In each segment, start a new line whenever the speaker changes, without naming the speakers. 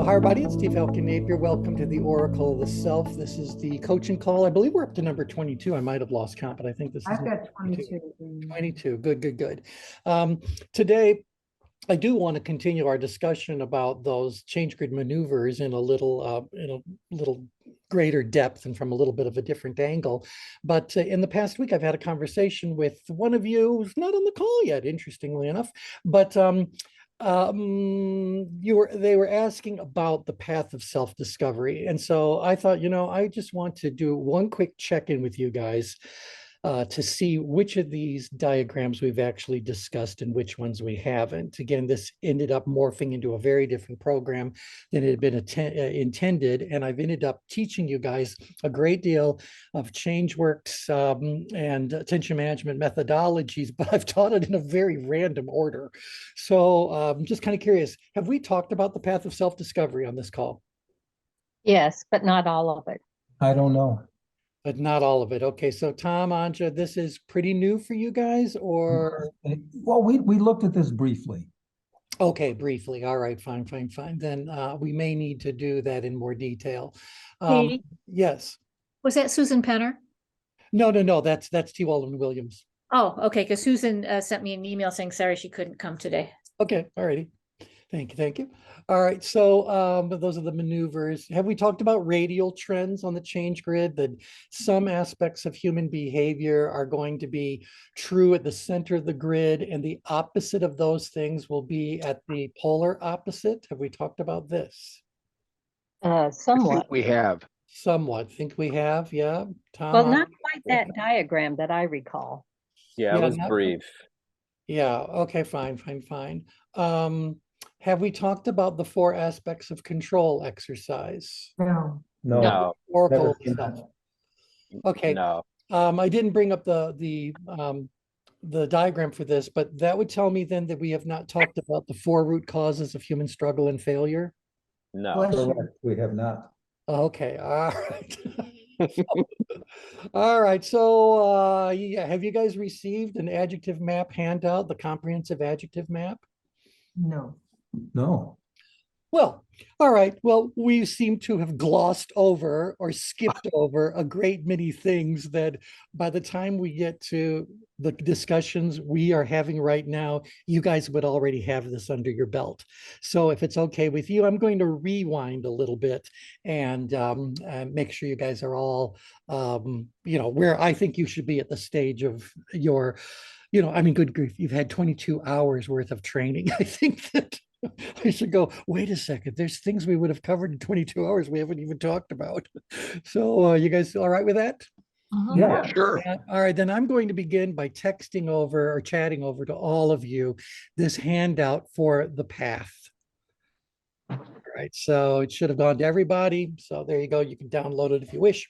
Hi, everybody. It's T Falcon Napier. Welcome to the Oracle of the Self. This is the coaching call. I believe we're up to number 22. I might have lost count, but I think this is
I've got 22.
22. Good, good, good. Today, I do want to continue our discussion about those change grid maneuvers in a little greater depth and from a little bit of a different angle. But in the past week, I've had a conversation with one of you who's not on the call yet, interestingly enough. But they were asking about the path of self-discovery. And so I thought, I just want to do one quick check-in with you guys to see which of these diagrams we've actually discussed and which ones we haven't. Again, this ended up morphing into a very different program than it had been intended. And I've ended up teaching you guys a great deal of ChangeWorks and attention management methodologies, but I've taught it in a very random order. So I'm just kind of curious, have we talked about the path of self-discovery on this call?
Yes, but not all of it.
I don't know.
But not all of it. Okay, so Tom, Anja, this is pretty new for you guys, or?
Well, we looked at this briefly.
Okay, briefly. All right, fine. Then we may need to do that in more detail.
Katie?
Yes.
Was that Susan Penner?
No, that's T. Walden Williams.
Oh, okay, because Susan sent me an email saying sorry she couldn't come today.
Okay, all righty. Thank you. All right, so those are the maneuvers. Have we talked about radial trends on the change grid, that some aspects of human behavior are going to be true at the center of the grid and the opposite of those things will be at the polar opposite? Have we talked about this?
Somewhat.
We have.
Somewhat. Think we have, yeah. Tom?
Well, not quite that diagram that I recall.
Yeah, it was brief.
Yeah, okay, fine. Have we talked about the 4 aspects of control exercise?
No.
Oracle stuff. Okay.
No.
I didn't bring up the diagram for this, but that would tell me then that we have not talked about the 4 root causes of human struggle and failure.
No.
Correct. We have not.
Okay, all right. All right, so yeah, have you guys received an adjective map handout, the comprehensive adjective map?
No.
Well, all right. Well, we seem to have glossed over or skipped over a great many things that by the time we get to the discussions we are having right now, you guys would already have this under your belt. So if it's okay with you, I'm going to rewind a little bit and make sure you guys are all, where I think you should be at the stage of your, I mean, good grief, you've had 22 hours worth of training. I think that I should go, wait a second, there's things we would have covered in 22 hours we haven't even talked about. So you guys all right with that?
Yeah.
Sure.
Yeah. All right, then I'm going to begin by texting over or chatting over to all of you this handout for the path. All right, so it should have gone to everybody. So there you go. You can download it if you wish.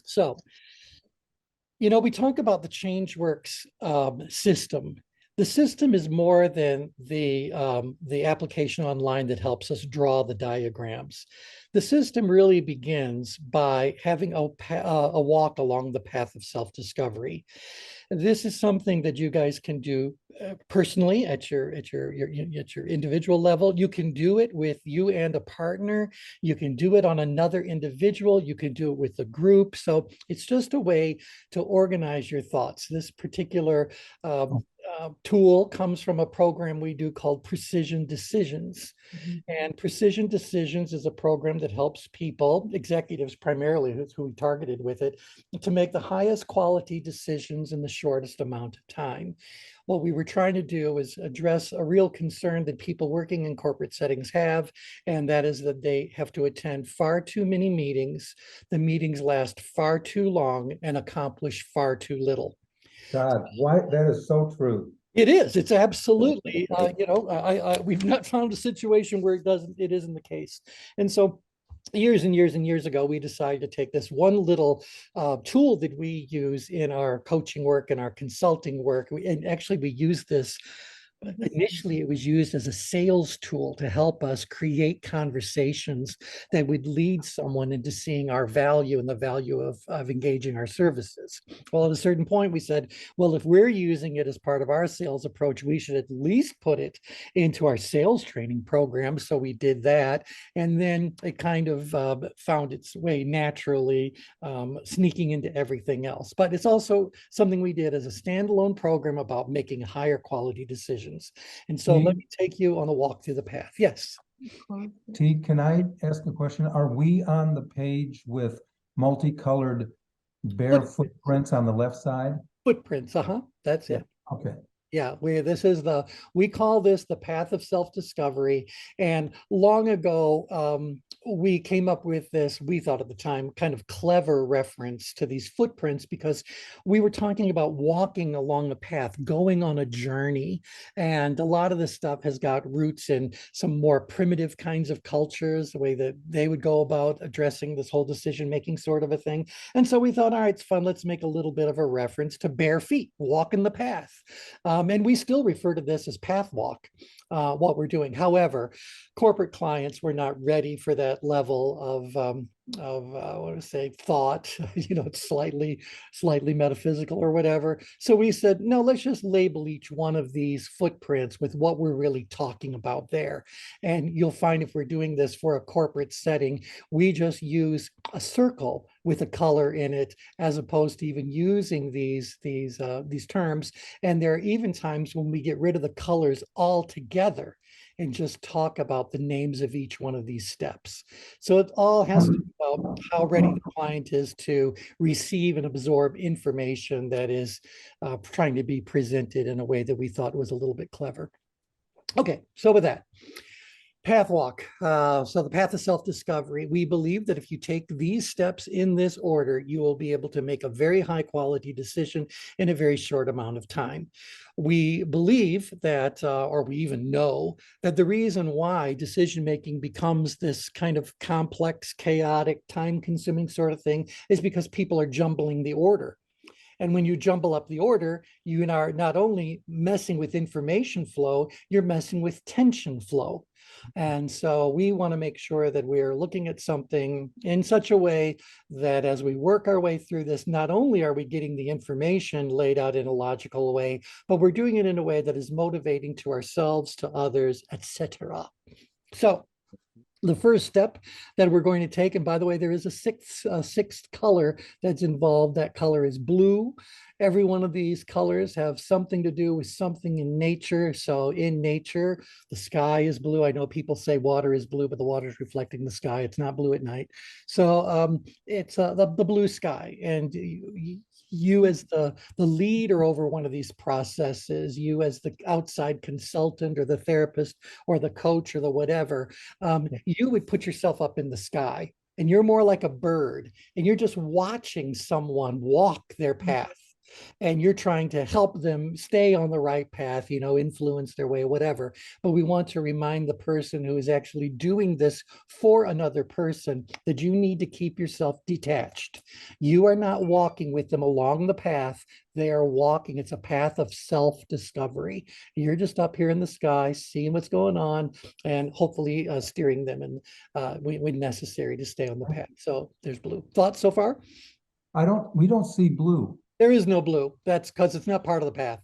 So, we talk about the ChangeWorks system. The system is more than the application online that helps us draw the diagrams. The system really begins by having a walk along the path of self-discovery. This is something that you guys can do personally at your individual level. You can do it with you and a partner. You can do it on another individual. You can do it with a group. So it's just a way to organize your thoughts. This particular tool comes from a program we do called Precision Decisions. And Precision Decisions is a program that helps people, executives primarily, who we targeted with it, to make the highest quality decisions in the shortest amount of time. What we were trying to do is address a real concern that people working in corporate settings have, and that is that they have to attend far too many meetings. The meetings last far too long and accomplish far too little.
God, why that is so true.
It is. It's absolutely. We've not found a situation where it isn't the case. And so, years and years ago, we decided to take this one little tool that we use in our coaching work and our consulting work, and actually we use this Initially, it was used as a sales tool to help us create conversations that would lead someone into seeing our value and the value of engaging our services. Well, at a certain point, we said, well, if we're using it as part of our sales approach, we should at least put it into our sales training program. So we did that. And then it kind of found its way naturally, sneaking into everything else. But it's also something we did as a standalone program about making higher quality decisions. And so let me take you on a walk through the path. Yes.
T, can I ask a question? Are we on the page with multicolored bare footprints on the left side?
Footprints, that's it.
Okay.
Yeah, we call this the path of self-discovery. And long ago, we came up with this, we thought at the time, kind of clever reference to these footprints, because we were talking about walking along a path, going on a journey. And a lot of this stuff has got roots in some more primitive kinds of cultures, the way that they would go about addressing this whole decision-making sort of a thing. And so we thought, all right, it's fun, let's make a little bit of a reference to bare feet, walking the path. And we still refer to this as path walk, what we're doing. However, corporate clients were not ready for that level of what to say, thought, it's slightly metaphysical or whatever. So we said, no, let's just label each one of these footprints with what we're really talking about there. And you'll find if we're doing this for a corporate setting, we just use a circle with a color in it, as opposed to even using these terms. And there are even times when we get rid of the colors altogether and just talk about the names of each one of these steps. So it all has to do about how ready the client is to receive and absorb information that is trying to be presented in a way that we thought was a little bit clever. Okay, so with that, path walk. So the path of self-discovery, we believe that if you take these steps in this order, you will be able to make a very high quality decision in a very short amount of time. We believe that, or we even know that the reason why decision-making becomes this kind of complex, chaotic, time-consuming sort of thing is because people are jumbling the order. And when you jumble up the order, you are not only messing with information flow, you're messing with tension flow. And so we want to make sure that we're looking at something in such a way that as we work our way through this, not only are we getting the information laid out in a logical way, but we're doing it in a way that is motivating to ourselves, to others, etc. So the first step that we're going to take, and by the way, there is a sixth color that's involved. That color is blue. Every one of these colors have something to do with something in nature. So in nature, the sky is blue. I know people say water is blue, but the water is reflecting the sky. It's not blue at night. So it's the blue sky. And you as the leader over one of these processes, you as the outside consultant or the therapist or the coach or the whatever, you would put yourself up in the sky, and you're more like a bird, and you're just watching someone walk their path. And you're trying to help them stay on the right path, influence their way, whatever. But we want to remind the person who is actually doing this for another person that you need to keep yourself detached. You are not walking with them along the path. They are walking. It's a path of self-discovery. You're just up here in the sky, seeing what's going on, and hopefully steering them and when necessary to stay on the path. So there's blue. Thoughts so far?
We don't see blue.
There is no blue. That's because it's not part of the path.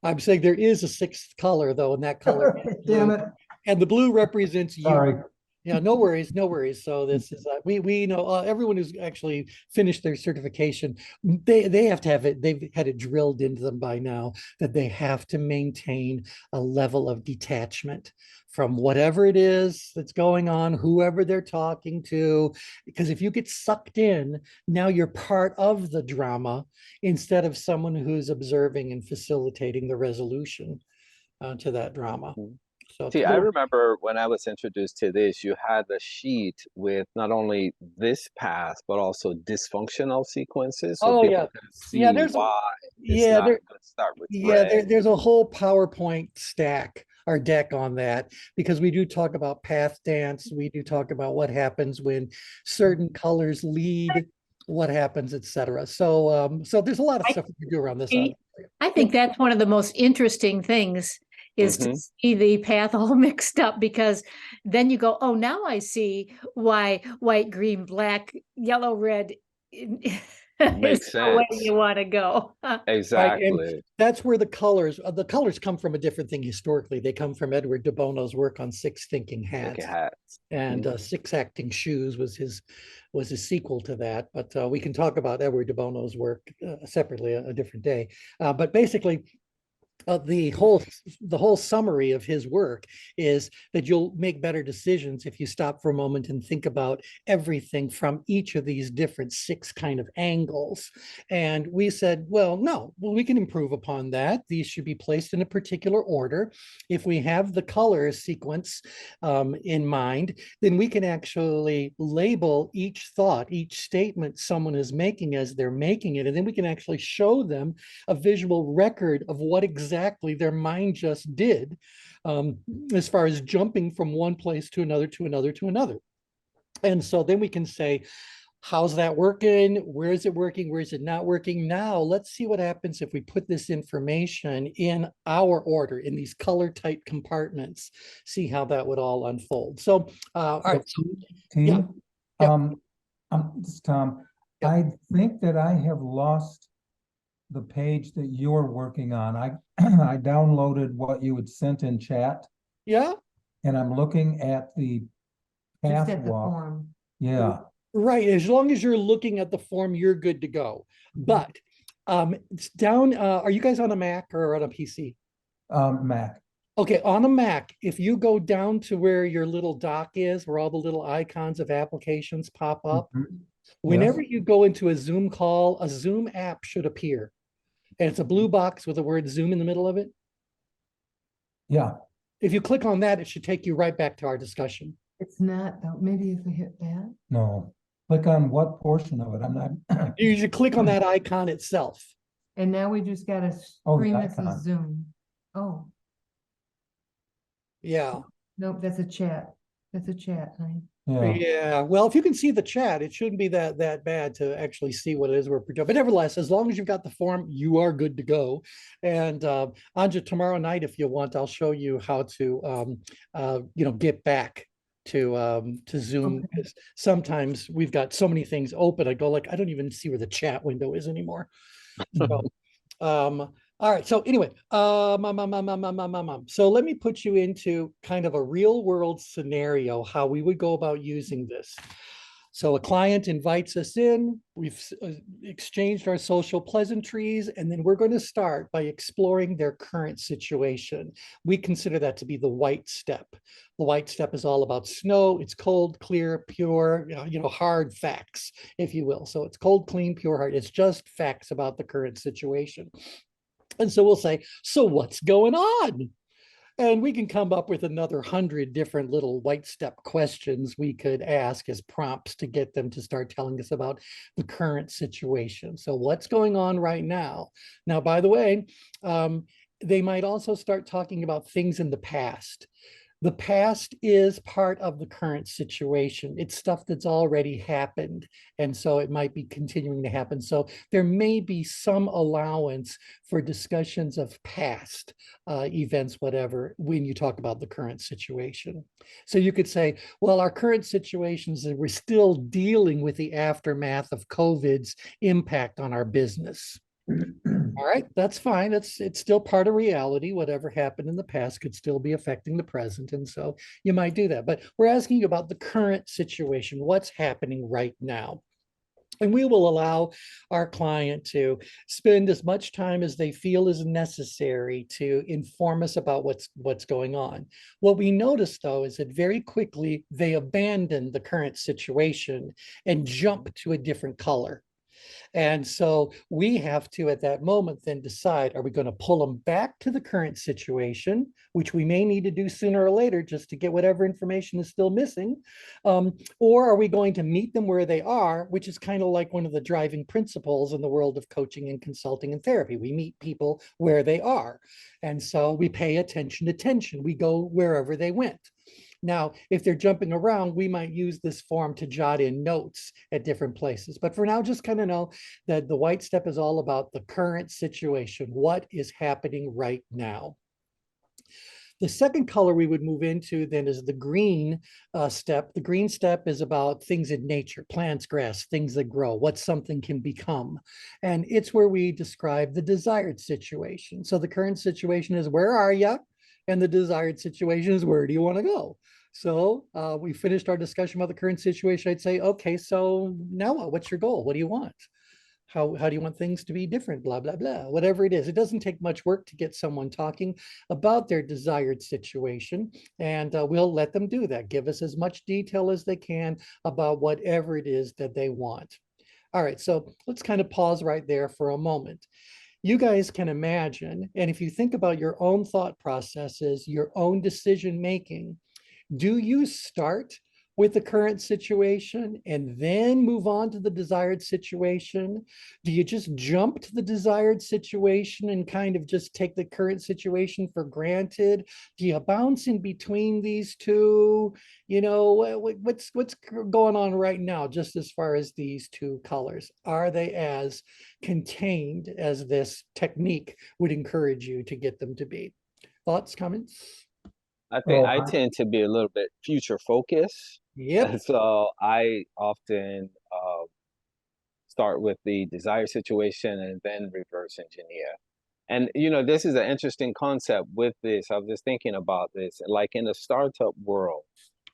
I'm saying there is a sixth color, though, and that color is blue.
Damn it.
And the blue represents you.
Sorry.
Yeah, no worries, no worries. So this is we know everyone who's actually finished their certification, they have to have it. They've had it drilled into them by now that they have to maintain a level of detachment from whatever it is that's going on, whoever they're talking to, because if you get sucked in, now you're part of the drama instead of someone who's observing and facilitating the resolution to that drama. So
See, I remember when I was introduced to this, you had a sheet with not only this path, but also dysfunctional sequences. So
oh
people
yeah,
can see
yeah. There's
why
yeah,
it's not
there,
a good start with
yeah.
red.
There's a whole PowerPoint stack or deck on that, because we do talk about path dance. We do talk about what happens when certain colors lead, what happens, etc. So so there's a lot of stuff we can do around this.
I think that's one of the most interesting things is to
Mhm.
see the path all mixed up, because then you go, oh, now I see why white, green, black, yellow, red is
Makes
the way
sense.
you want to go.
Right, and
Exactly.
that's where the colors come from a different thing historically. They come from Edward de Bono's work on six thinking
Thinking
hats,
hats.
and Six Acting Shoes was his sequel to that. But we can talk about Edward de Bono's work separately a different day. But basically, the whole summary of his work is that you'll make better decisions if you stop for a moment and think about everything from each of these different six kind of angles. And we said, well, no, well, we can improve upon that. These should be placed in a particular order. If we have the color sequence in mind, then we can actually label each thought, each statement someone is making as they're making it, and then we can actually show them a visual record of what exactly their mind just did, as far as jumping from one place to another, to another, to another. And so then we can say, how's that working? Where is it working? Where is it not working? Now let's see what happens if we put this information in our order, in these color type compartments, see how that would all unfold. So, all right. So, yeah.
Team,
Yep.
this is Tom.
Yep.
I think that I have lost the page that you're working on. I I downloaded what you had sent in chat,
Yeah.
and I'm looking at the path walk. Yeah,
Right. As long as you're looking at the form, you're good to go. But it's down. Are you guys on a Mac or on a PC?
Mac.
Okay, on a Mac, if you go down to where your little dock is, where all the little icons of applications pop up,
Mhm.
whenever
Yes.
you go into a Zoom call, a Zoom app should appear. And it's a blue box with the word Zoom in the middle of it.
Yeah.
If you click on that, it should take you right back to our discussion.
It's not, maybe if we hit that.
No. Click on what portion of it? I'm not.
You should click on that icon itself.
And now we just got a
Oh, the
screen that
icon.
says Zoom. Oh,
Yeah.
nope, that's a chat. That's a chat, honey.
Yeah.
Yeah, well, if you can see the chat, it shouldn't be that bad to actually see what it is we're projecting. But nevertheless, as long as you've got the form, you are good to go. And Anja, tomorrow night, if you want, I'll show you how to get back to Zoom.
Okay.
Because sometimes we've got so many things open. I go like, I don't even see where the chat window is anymore. So, all right. So anyway, so let me put you into kind of a real world scenario, how we would go about using this. So a client invites us in, we've exchanged our social pleasantries, and then we're going to start by exploring their current situation. We consider that to be the white step. The white step is all about snow. It's cold, clear, pure, hard facts, if you will. So it's cold, clean, pure, hard. It's just facts about the current situation. And so we'll say, so what's going on? And we can come up with another 100 different little white step questions we could ask as prompts to get them to start telling us about the current situation. So what's going on right now? Now, by the way, they might also start talking about things in the past. The past is part of the current situation. It's stuff that's already happened. And so it might be continuing to happen. So there may be some allowance for discussions of past events, whatever, when you talk about the current situation. So you could say, well, our current situation is that we're still dealing with the aftermath of COVID's impact on our business. All right, that's fine. It's still part of reality. Whatever happened in the past could still be affecting the present. And so you might do that. But we're asking you about the current situation, what's happening right now. And we will allow our client to spend as much time as they feel is necessary to inform us about what's going on. What we notice, though, is that very quickly they abandon the current situation and jump to a different color. And so we have to, at that moment, then decide, are we going to pull them back to the current situation, which we may need to do sooner or later just to get whatever information is still missing? Or are we going to meet them where they are, which is kind of like one of the driving principles in the world of coaching and consulting and therapy. We meet people where they are. And so we pay attention to tension. We go wherever they went. Now, if they're jumping around, we might use this form to jot in notes at different places. But for now, just kind of know that the white step is all about the current situation. What is happening right now? The second color we would move into then is the green step. The green step is about things in nature, plants, grass, things that grow, what something can become. And it's where we describe the desired situation. So the current situation is, where are you? And the desired situation is, where do you want to go? So we finished our discussion about the current situation. I'd say, okay, so now what? What's your goal? What do you want? How do you want things to be different? Blah, blah, blah, whatever it is. It doesn't take much work to get someone talking about their desired situation. And we'll let them do that. Give us as much detail as they can about whatever it is that they want. All right, so let's kind of pause right there for a moment. You guys can imagine, and if you think about your own thought processes, your own decision making, do you start with the current situation and then move on to the desired situation? Do you just jump to the desired situation and kind of just take the current situation for granted? Do you bounce in between these two? You know, what's going on right now, just as far as these two colors? Are they as contained as this technique would encourage you to get them to be? Thoughts, comments?
I think
So
I tend to be a little bit future focused.
Yep.
So I often start with the desired situation and then reverse engineer. And you know, this is an interesting concept with this. I was just thinking about this. Like in the startup world,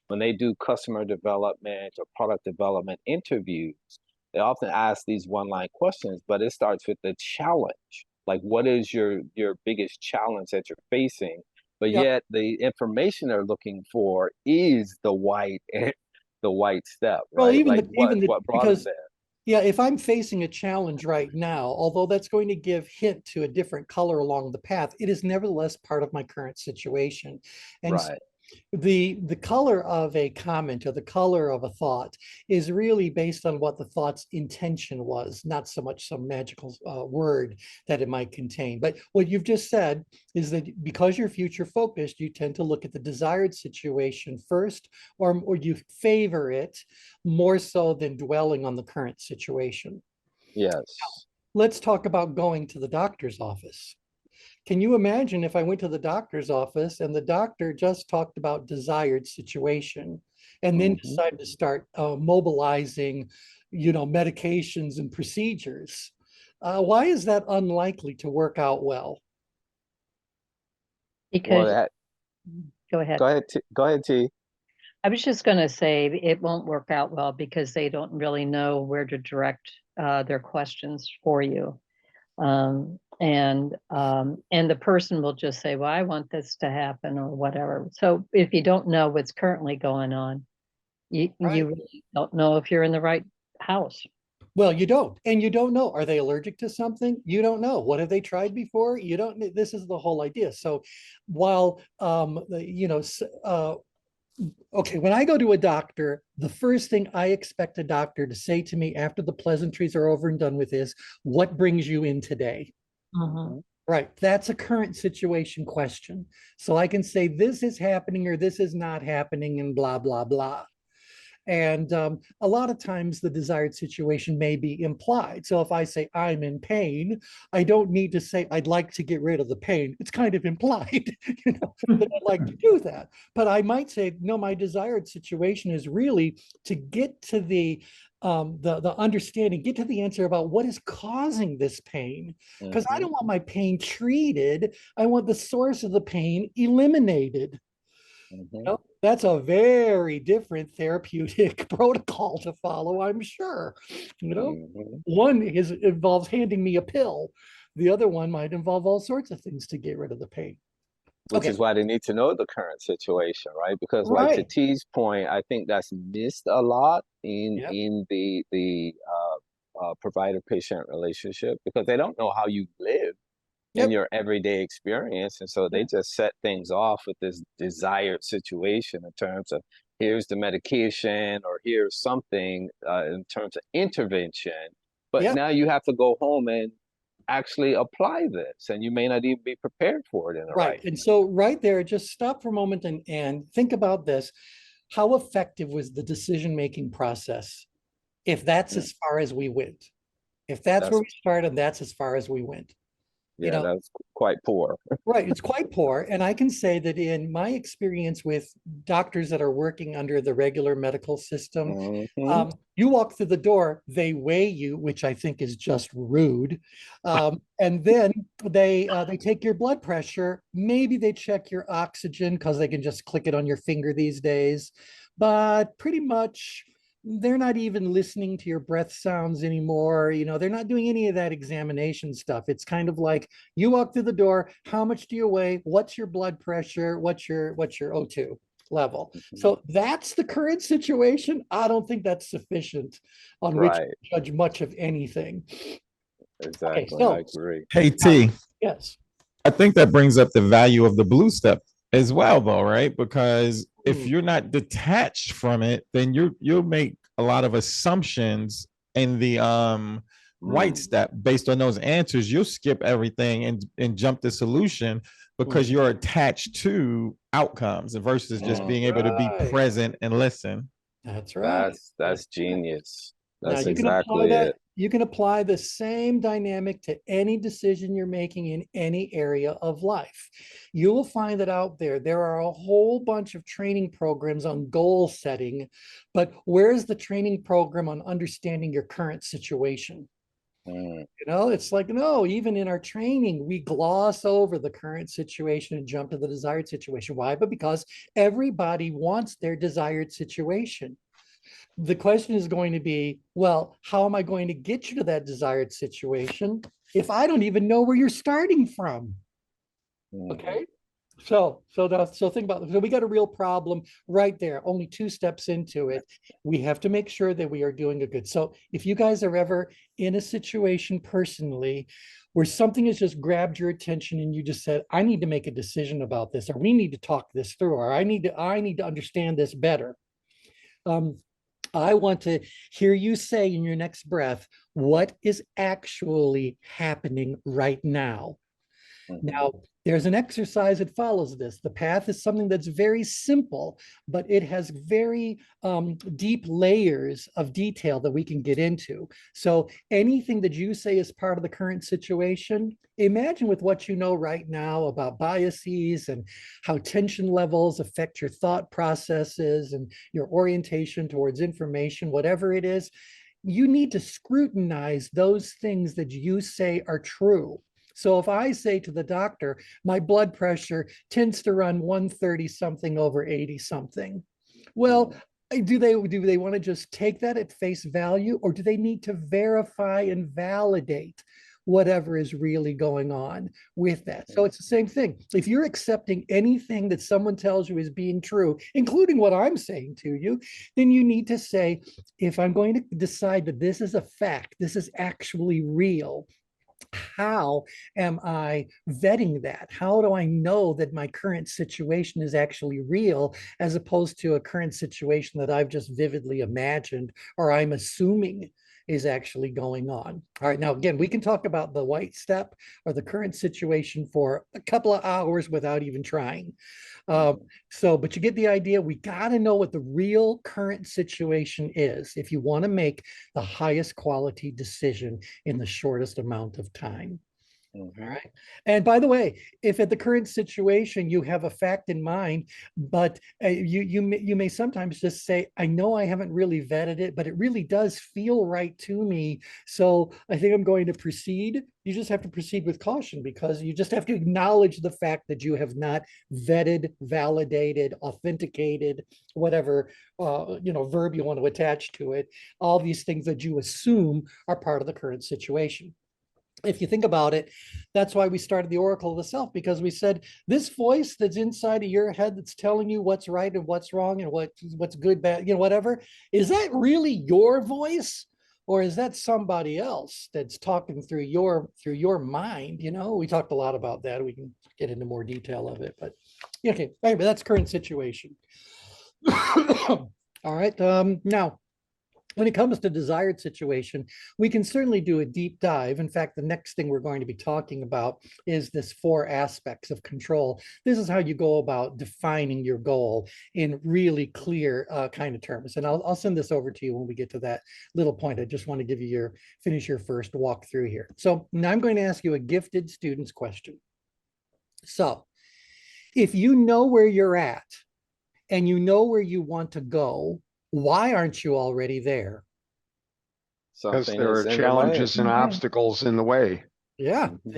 when they do customer development or product development interviews, they often ask these one-line questions, but it starts with the challenge. Like, what is your biggest challenge that you're facing? But
Yep.
yet the information they're looking for is the white step,
Well,
right? Like what brought them
because
there.
yeah, if I'm facing a challenge right now, although that's going to give hint to a different color along the path, it is nevertheless part of my current situation. And so
Right.
the color of a comment or the color of a thought is really based on what the thought's intention was, not so much some magical word that it might contain. But what you've just said is that because you're future focused, you tend to look at the desired situation first, or you favor it more so than dwelling on the current situation.
Yes.
Let's talk about going to the doctor's office. Can you imagine if I went to the doctor's office and the doctor just talked about desired situation and then
Mhm.
decided to start mobilizing, you know, medications and procedures? Why is that unlikely to work out well?
Well,
Because,
that,
go ahead.
go ahead, T.
I was just going to say it won't work out well because they don't really know where to direct their questions for you. And the person will just say, well, I want this to happen or whatever. So if you don't know what's currently going on, you
Right.
really don't know if you're in the right house.
Well, you don't, and you don't know. Are they allergic to something? You don't know. What have they tried before? You don't know. This is the whole idea. So while, you know, okay, when I go to a doctor, the first thing I expect a doctor to say to me after the pleasantries are over and done with is, what brings you in today?
Mhm.
Right, that's a current situation question. So I can say this is happening or this is not happening and blah, blah, blah. And a lot of times the desired situation may be implied. So if I say I'm in pain, I don't need to say I'd like to get rid of the pain. It's kind of implied, you know, that I'd like to do that. But I might say, no, my desired situation is really to get to the understanding, get to the answer about what is causing this pain. Because I
Mhm.
don't want my pain treated. I want the source of the pain eliminated.
Mhm.
Know, that's a very different therapeutic protocol to follow, I'm sure. You know,
Mhm.
one involves handing me a pill. The other one might involve all sorts of things to get rid of the pain.
Which
Okay,
is why they need to know the current situation, right? Because like to
right.
T's point, I think that's missed a lot
Yep.
in the provider-patient relationship because they don't know how you live in
Yep.
your everyday experience. And so they just set things off with this desired situation in terms of here's the medication or here's something in terms of intervention. But
Yep.
now you have to go home and actually apply this, and you may not even be prepared for it in the
Right.
right.
And so right there, just stop for a moment and think about this. How effective was the decision-making process if that's
Mm,
as far as we went? If that's where
That's
we started, that's as far as we went. You know,
that's quite poor.
right, it's quite poor. And I can say that in my experience with doctors that are working under the regular medical system,
Mhm.
you walk through the door, they weigh you, which I think is just rude. And then they take your blood pressure. Maybe they check your oxygen because they can just click it on your finger these days. But pretty much they're not even listening to your breath sounds anymore. You know, they're not doing any of that examination stuff. It's kind of like you walk through the door, how much do you weigh? What's your blood pressure? What's your O2 level? So that's the current situation. I don't think that's sufficient on which to
Right,
judge much of anything. Okay,
exactly. I
so
agree.
Hey T,
yes.
I think that brings up the value of the blue step as well, though, right? Because if
Hmm.
you're not detached from it, then you'll make a lot of assumptions in the white
Mm,
step based on those answers. You'll skip everything and jump the solution because
Hmm.
you're attached to outcomes versus just
mm.
being able to be
Right.
present and listen.
That's right.
That's
That's right.
genius.
Now
That's
you can apply
exactly
that,
it.
you can apply the same dynamic to any decision you're making in any area of life. You will find that out there are a whole bunch of training programs on goal setting, but where's the training program on understanding your current situation?
Mm,
You know, it's like, no, even in our training, we gloss over the current situation and jump to the desired situation. Why? But because everybody wants their desired situation. The question is going to be, well, how am I going to get you to that desired situation if I don't even know where you're starting from?
mhm.
Okay. So think about it. So we got a real problem right there, only 2 steps into it. We have to make sure that we are doing a good. So if you guys are ever in a situation personally where something has just grabbed your attention and you just said, I need to make a decision about this, or we need to talk this through, or I need to understand this better. I want to hear you say in your next breath, what is actually happening right now? Now, there's an exercise that follows this. The path is something that's very simple, but it has very deep layers of detail that we can get into. So anything that you say is part of the current situation, imagine with what you know right now about biases and how tension levels affect your thought processes and your orientation towards information, whatever it is, you need to scrutinize those things that you say are true. So if I say to the doctor, my blood pressure tends to run 130 something over 80 something. Well, do they want to just take that at face value, or do they need to verify and validate whatever is really going on with that? So it's the same thing. If you're accepting anything that someone tells you is being true, including what I'm saying to you, then you need to say, if I'm going to decide that this is a fact, this is actually real, how am I vetting that? How do I know that my current situation is actually real as opposed to a current situation that I've just vividly imagined or I'm assuming is actually going on? All right, now again, we can talk about the white step or the current situation for a couple of hours without even trying. But you get the idea. We got to know what the real current situation is if you want to make the highest quality decision in the shortest amount of time. All right. And by the way, if at the current situation you have a fact in mind, but you may sometimes just say, I know I haven't really vetted it, but it really does feel right to me. So I think I'm going to proceed. You just have to proceed with caution because you just have to acknowledge the fact that you have not vetted, validated, authenticated, whatever verb you want to attach to it. All these things that you assume are part of the current situation. If you think about it, that's why we started the Oracle of the Self, because we said this voice that's inside of your head that's telling you what's right and what's wrong and what's good, bad, whatever, is that really your voice? Or is that somebody else that's talking through your mind? We talked a lot about that. We can get into more detail of it, but okay, anyway, that's current situation. All right. Now, When it comes to desired situation, we can certainly do a deep dive. In fact, the next thing we're going to be talking about is this 4 aspects of control. This is how you go about defining your goal in really clear kind of terms. And I'll send this over to you when we get to that little point. I just want to give you finish your first walk through here. So now I'm going to ask you a gifted student's question. So if you know where you're at and you know where you want to go, why aren't you already there?
Because
Something
there
is
are
in the way.
challenges and
Okay.
obstacles in the way.
Yeah,
Mhm.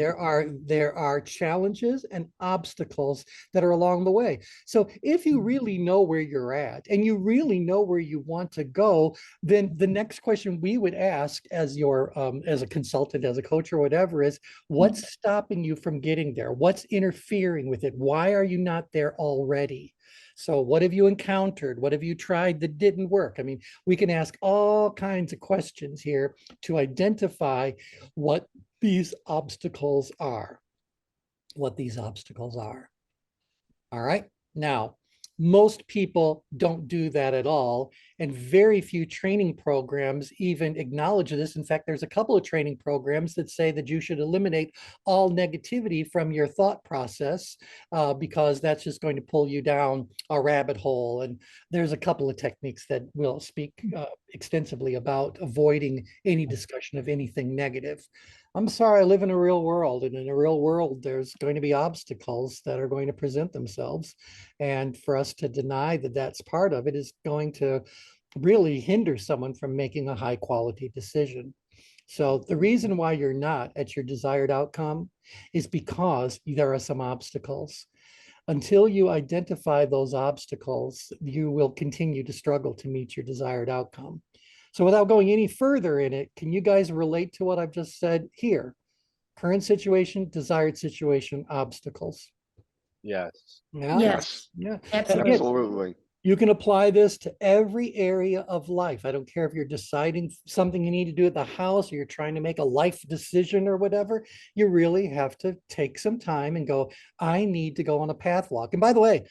there are challenges and obstacles that are along the way. So if you really know where you're at and you really know where you want to go, then the next question we would ask as your as a consultant, as a coach or whatever is, what's stopping you from getting there? What's interfering with it? Why are you not there already? So what have you encountered? What have you tried that didn't work? I mean, we can ask all kinds of questions here to identify what these obstacles are, what these obstacles are. All right. Now, most people don't do that at all, and very few training programs even acknowledge this. In fact, there's a couple of training programs that say that you should eliminate all negativity from your thought process because that's just going to pull you down a rabbit hole. And there's a couple of techniques that we'll speak extensively about avoiding any discussion of anything negative. I'm sorry, I live in a real world, and in a real world, there's going to be obstacles that are going to present themselves. And for us to deny that that's part of it is going to really hinder someone from making a high quality decision. So the reason why you're not at your desired outcome is because there are some obstacles. Until you identify those obstacles, you will continue to struggle to meet your desired outcome. So without going any further in it, can you guys relate to what I've just said here? Current situation, desired situation, obstacles.
Yes.
Yeah.
Yes,
Yeah.
absolutely.
Again,
Absolutely.
you can apply this to every area of life. I don't care if you're deciding something you need to do at the house or you're trying to make a life decision or whatever. You really have to take some time and go, I need to go on a path walk. And by the way,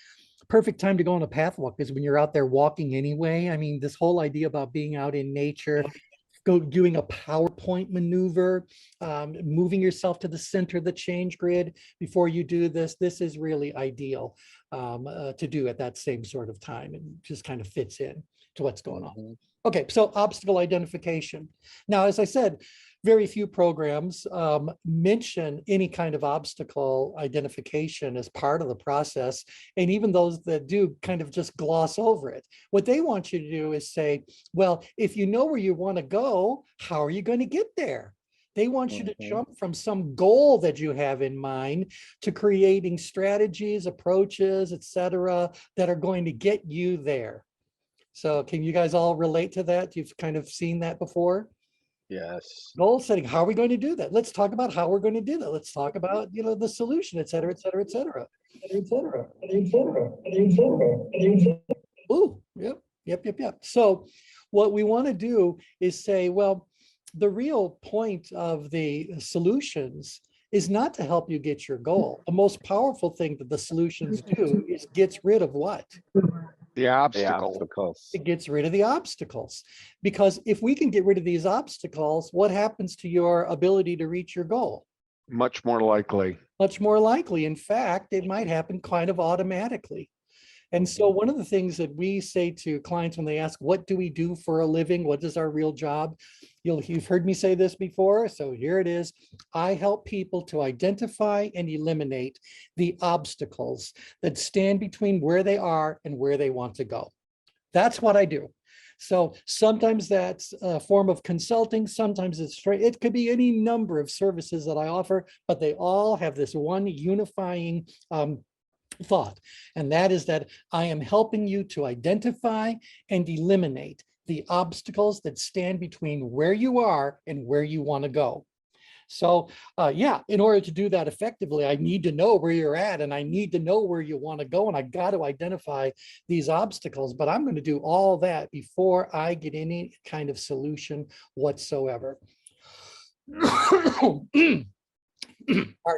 perfect time to go on a path walk is when you're out there walking anyway. I mean, this whole idea about being out in nature, go doing a PowerPoint maneuver, moving yourself to the center of the change grid before you do this. This is really ideal to do at that same sort of time, and just kind of fits in to what's going on.
Mhm.
Okay, so obstacle identification. Now, as I said, very few programs mention any kind of obstacle identification as part of the process. And even those that do kind of just gloss over it. What they want you to do is say, well, if you know where you want to go, how are you going to get there? They want you to
Mhm.
jump from some goal that you have in mind to creating strategies, approaches, etc., that are going to get you there. So can you guys all relate to that? You've kind of seen that before?
Yes.
Goal setting. How are we going to do that? Let's talk about how we're going to do that. Let's talk about, the solution, et cetera, et cetera, et cetera. Ooh, yep. So what we want to do is say, well, the real point of the solutions is not to help you get your goal. The most powerful thing that the solutions do is gets rid of what?
The
The
obstacle.
obstacles.
It gets rid of the obstacles. Because if we can get rid of these obstacles, what happens to your ability to reach your goal?
Much more likely.
Much more likely. In fact, it might happen kind of automatically. And so one of the things that we say to clients when they ask, what do we do for a living? What is our real job? You've heard me say this before, so here it is. I help people to identify and eliminate the obstacles that stand between where they are and where they want to go. That's what I do. So sometimes that's a form of consulting, sometimes it's straight. It could be any number of services that I offer, but they all have this one unifying thought, and that is that I am helping you to identify and eliminate the obstacles that stand between where you are and where you want to go. So yeah, in order to do that effectively, I need to know where you're at, and I need to know where you want to go, and I got to identify these obstacles. But I'm going to do all that before I get any kind of solution whatsoever. Pardon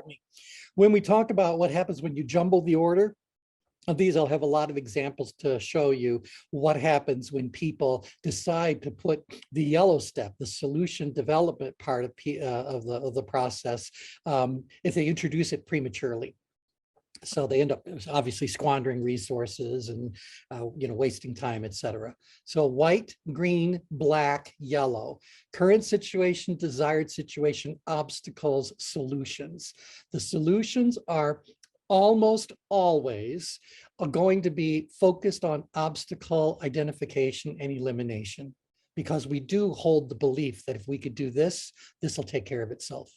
me. When we talk about what happens when you jumble the order, Of these, I'll have a lot of examples to show you what happens when people decide to put the yellow step, the solution development part of the process, if they introduce it prematurely. So they end up obviously squandering resources and wasting time, etc. So white, green, black, yellow. Current situation, desired situation, obstacles, solutions. The solutions are almost always going to be focused on obstacle identification and elimination, because we do hold the belief that if we could do this, this will take care of itself.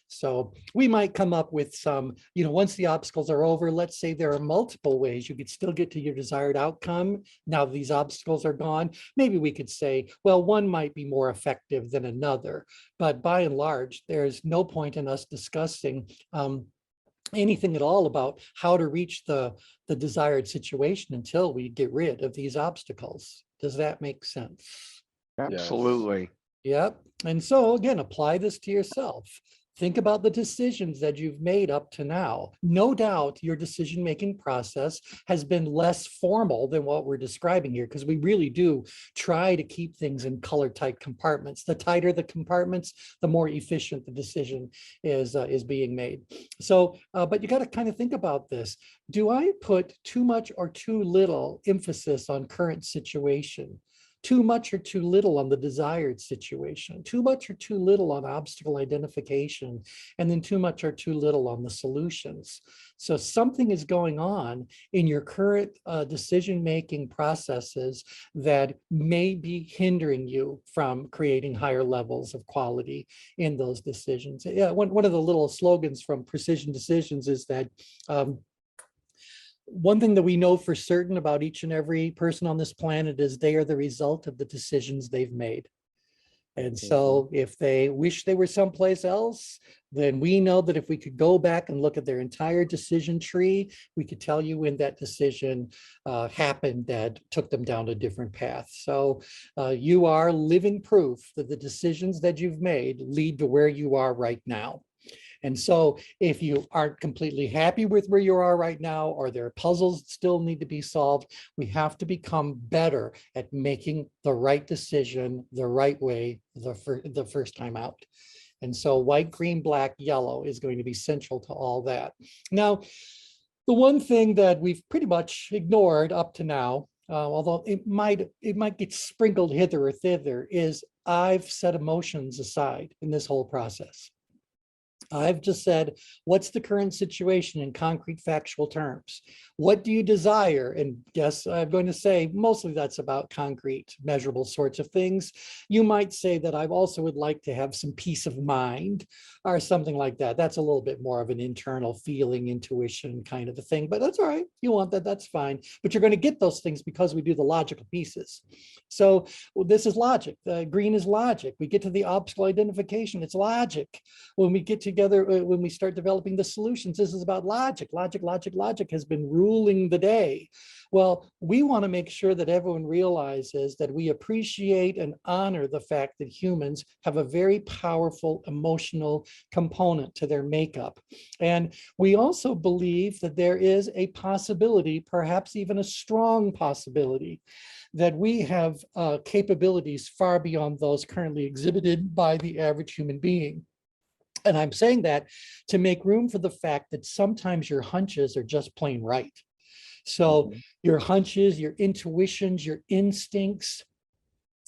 So we might come up with some, once the obstacles are over, let's say there are multiple ways you could still get to your desired outcome. Now these obstacles are gone. Maybe we could say, well, one might be more effective than another, but by and large, there's no point in us discussing anything at all about how to reach the desired situation until we get rid of these obstacles. Does that make sense?
Absolutely.
Yep. And so again, apply this to yourself. Think about the decisions that you've made up to now. No doubt your decision-making process has been less formal than what we're describing here, because we really do try to keep things in color-tight compartments. The tighter the compartments, the more efficient the decision is being made. So, but you got to kind of think about this. Do I put too much or too little emphasis on current situation? Too much or too little on the desired situation, too much or too little on obstacle identification, and then too much or too little on the solutions. So something is going on in your current decision-making processes that may be hindering you from creating higher levels of quality in those decisions. Yeah, one of the little slogans from Precision Decisions is that one thing that we know for certain about each and every person on this planet is they are the result of the decisions they've made. And so if they wish they were someplace else, then we know that if we could go back and look at their entire decision tree, we could tell you when that decision happened that took them down a different path. So you are living proof that the decisions that you've made lead to where you are right now. And so if you aren't completely happy with where you are right now, or there are puzzles that still need to be solved, we have to become better at making the right decision the right way the first time out. And so white, green, black, yellow is going to be central to all that. Now, the one thing that we've pretty much ignored up to now, although it might get sprinkled hither or thither, is I've set emotions aside in this whole process. I've just said, what's the current situation in concrete factual terms? What do you desire? And yes, I'm going to say mostly that's about concrete, measurable sorts of things. You might say that I also would like to have some peace of mind or something like that. That's a little bit more of an internal feeling, intuition kind of a thing, but that's all right. You want that, that's fine. But you're going to get those things because we do the logical pieces. So well, this is logic. Green is logic. We get to the obstacle identification. It's logic. When we get together, when we start developing the solutions, this is about logic. Logic has been ruling the day. Well, we want to make sure that everyone realizes that we appreciate and honor the fact that humans have a very powerful emotional component to their makeup. And we also believe that there is a possibility, perhaps even a strong possibility, that we have capabilities far beyond those currently exhibited by the average human being. And I'm saying that to make room for the fact that sometimes your hunches are just plain right. So your hunches, your intuitions, your instincts,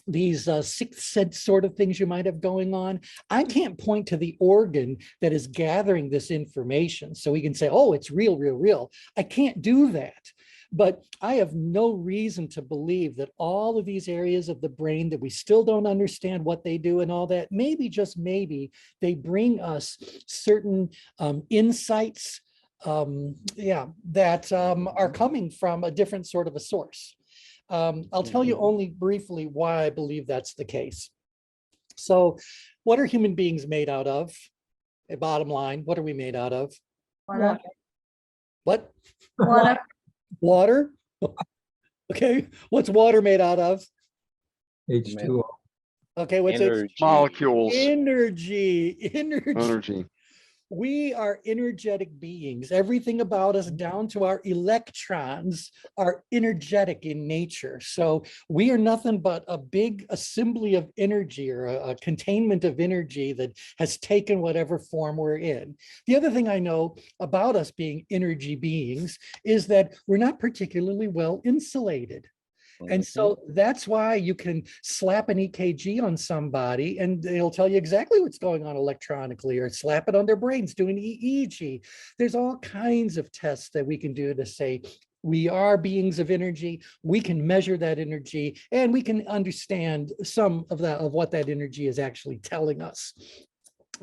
these sixth sense sort of things you might have going on. I can't point to the organ that is gathering this information so we can say, oh, it's real, real, real. I can't do that. But I have no reason to believe that all of these areas of the brain that we still don't understand what they do and all that, maybe, just maybe, they bring us certain insights that are coming from a different sort of a source. I'll tell you only briefly why I believe that's the case. So what are human beings made out of? Bottom line, what are we made out of?
Water.
What?
Water.
Water? Okay, what's water made out of?
H2O.
Okay, what's
Energy.
Molecules,
Energy.
energy.
We are energetic beings. Everything about us, down to our electrons, are energetic in nature. So we are nothing but a big assembly of energy, or a containment of energy that has taken whatever form we're in. The other thing I know about us being energy beings is that we're not particularly well insulated. And so that's why you can slap an EKG on somebody and they'll tell you exactly what's going on electronically, or slap it on their brains, do an EEG. There's all kinds of tests that we can do to say we are beings of energy. We can measure that energy, and we can understand some of that, of what that energy is actually telling us.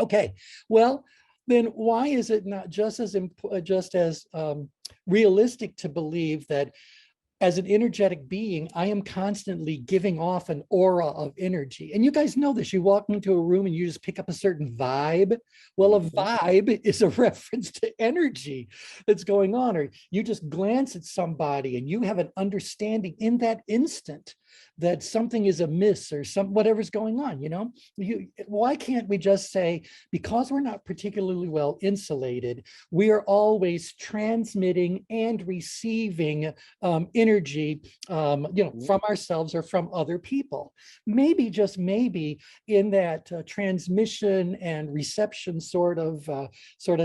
Okay, well, then why is it not just as realistic to believe that as an energetic being, I am constantly giving off an aura of energy? And you guys know this. You walk into a room and you just pick up a certain vibe. Well, a vibe is a reference to energy that's going on. Or you just glance at somebody and you have an understanding in that instant that something is amiss, or whatever's going on, you know? Why can't we just say, because we're not particularly well insulated, we are always transmitting and receiving energy, from ourselves or from other people? Maybe, just maybe, in that transmission and reception sort of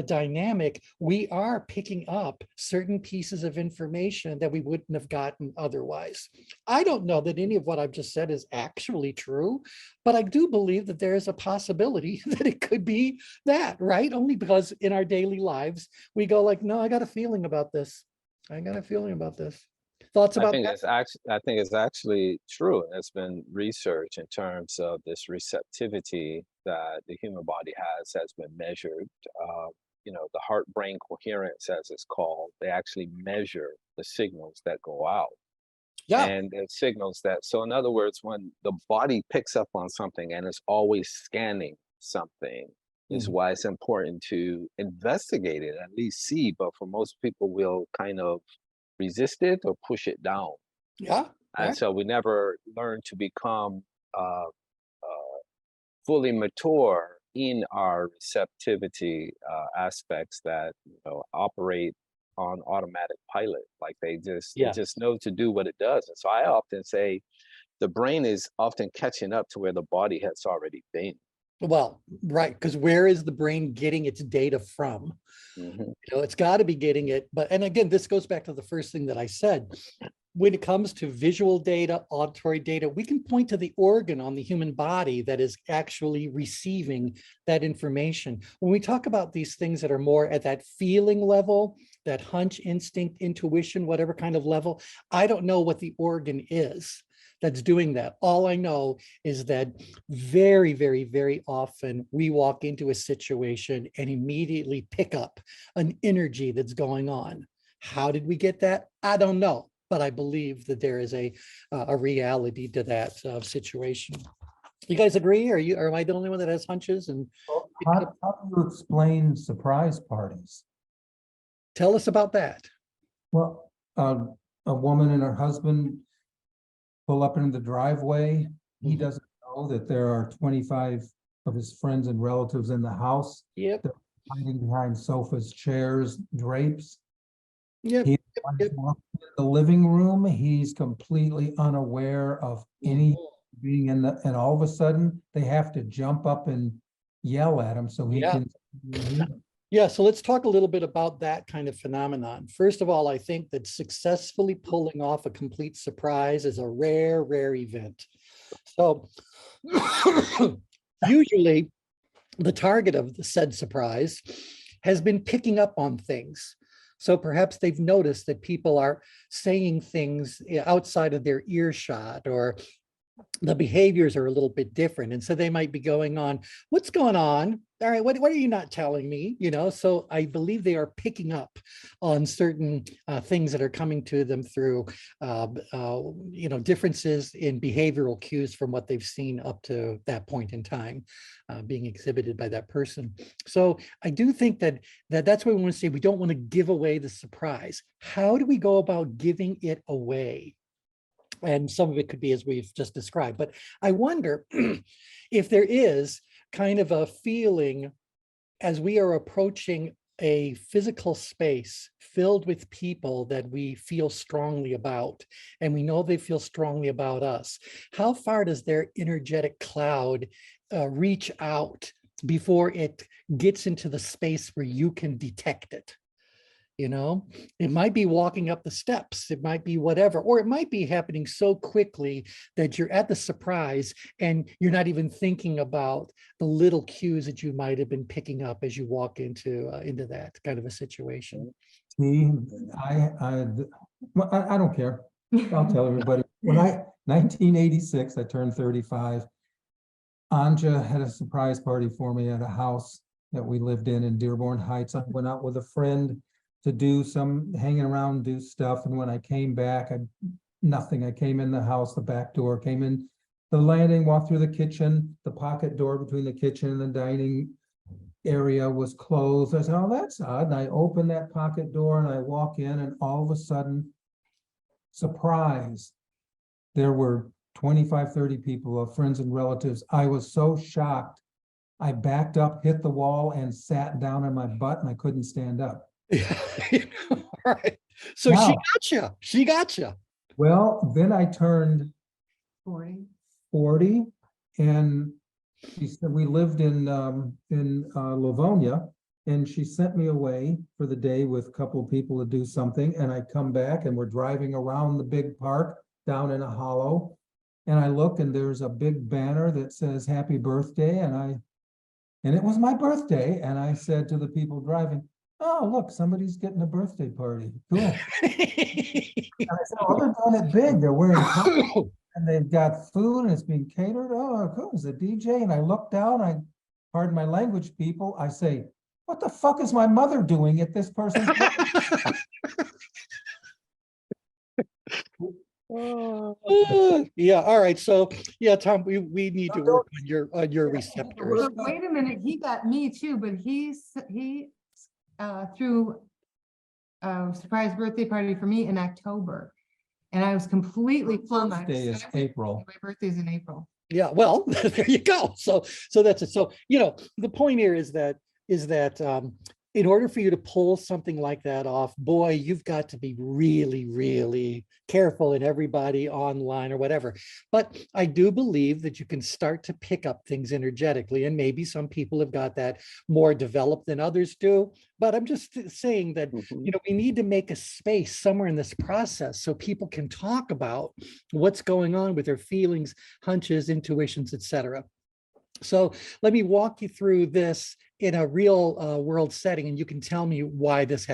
dynamic, we are picking up certain pieces of information that we wouldn't have gotten otherwise. I don't know that any of what I've just said is actually true, but I do believe that there is a possibility that it could be that, right? Only because in our daily lives, we go like, no, I got a feeling about this. I got a feeling about this. Thoughts about that?
I think it's actually true. And there's been research in terms of this receptivity that the human body has been measured. The heart-brain coherence, as it's called, they actually measure the signals that go out.
Yeah.
And it signals that. So in other words, when the body picks up on something and is always scanning something, is why it's important to investigate it, at least see. But for most people, we'll kind of resist it or push it down.
Yeah.
And so we never learn to become fully mature in our receptivity aspects that operate on automatic pilot. Like it just knows to do what it does. And so I often say the brain is often catching up to where the body has already been.
Well, right, because where is the brain getting its data from? It's got to be getting it. And again, this goes back to the first thing that I said. When it comes to visual data, auditory data, we can point to the organ on the human body that is actually receiving that information. When we talk about these things that are more at that feeling level, that hunch, instinct, intuition, whatever kind of level, I don't know what the organ is that's doing that. All I know is that very, very, very often we walk into a situation and immediately pick up an energy that's going on. How did we get that? I don't know. But I believe that there is a reality to that situation. You guys agree? Or am I the only one that has hunches? And
how do you explain surprise parties?
Tell us about that.
Well, a woman and her husband pull up into the driveway. He doesn't know that there are 25 of his friends and relatives in the house.
Yep.
They're hiding behind sofas, chairs, drapes.
Yep.
In the living room, he's completely unaware of any being in and all of a sudden they have to jump up and yell at him so he can.
Yeah, so let's talk a little bit about that kind of phenomenon. First of all, I think that successfully pulling off a complete surprise is a rare, rare event. So usually the target of the said surprise has been picking up on things. So perhaps they've noticed that people are saying things outside of their earshot, or the behaviors are a little bit different. And so they might be going on, what's going on? All right, what are you not telling me? So I believe they are picking up on certain things that are coming to them through, differences in behavioral cues from what they've seen up to that point in time being exhibited by that person. So I do think that's why we want to say we don't want to give away the surprise. How do we go about giving it away? And some of it could be as we've just described, but I wonder if there is kind of a feeling as we are approaching a physical space filled with people that we feel strongly about, and we know they feel strongly about us, how far does their energetic cloud reach out before it gets into the space where you can detect it? You know, it might be walking up the steps, it might be whatever, or it might be happening so quickly that you're at the surprise and you're not even thinking about the little cues that you might have been picking up as you walk into that kind of a situation.
See, well, I don't care. I'll tell everybody. When 1986, I turned 35. Anja had a surprise party for me at a house that we lived in Dearborn Heights. I went out with a friend to do some hanging around, do stuff. And when I came back, nothing. I came in the house, the back door, came in the landing, walked through the kitchen, the pocket door between the kitchen and the dining area was closed. I said, oh, that's odd. And I opened that pocket door and I walk in, and all of a sudden, surprise, there were 25, 30 people, friends and relatives. I was so shocked. I backed up, hit the wall, and sat down on my butt, and I couldn't stand up.
All right. So
Wow.
she got you. She got you.
Well, then I turned 40, and she said we lived in Livonia, and she sent me away for the day with a couple of people to do something. And I come back, and we're driving around the big park down in a hollow, and I look, and there's a big banner that says "Happy Birthday," and it was my birthday. And I said to the people driving, oh, look, somebody's getting a birthday party. Cool. And I said, oh, they're doing it big. They're wearing costumes, and they've got food, and it's being catered. Oh, cool. It's a DJ. And I look down, pardon my language, people, I say, what the fuck is my mother doing at this person's birthday?
Yeah, all right. So yeah, Tom, we need to work on your receptors.
Wait a minute, he got me too, but he threw a surprise birthday party for me in October. And I was completely flummoxed.
Birthday is April.
My birthday's in April.
Yeah, well, there you go. So that's it. So, you know, the point here is that in order for you to pull something like that off, boy, you've got to be really, really careful, and everybody online or whatever. But I do believe that you can start to pick up things energetically, and maybe some people have got that more developed than others do. But I'm just saying that, you know, we need to make a space somewhere in this process so people can talk about what's going on with their feelings, hunches, intuitions, etc. So let me walk you through this in a real world setting, and you can tell me why this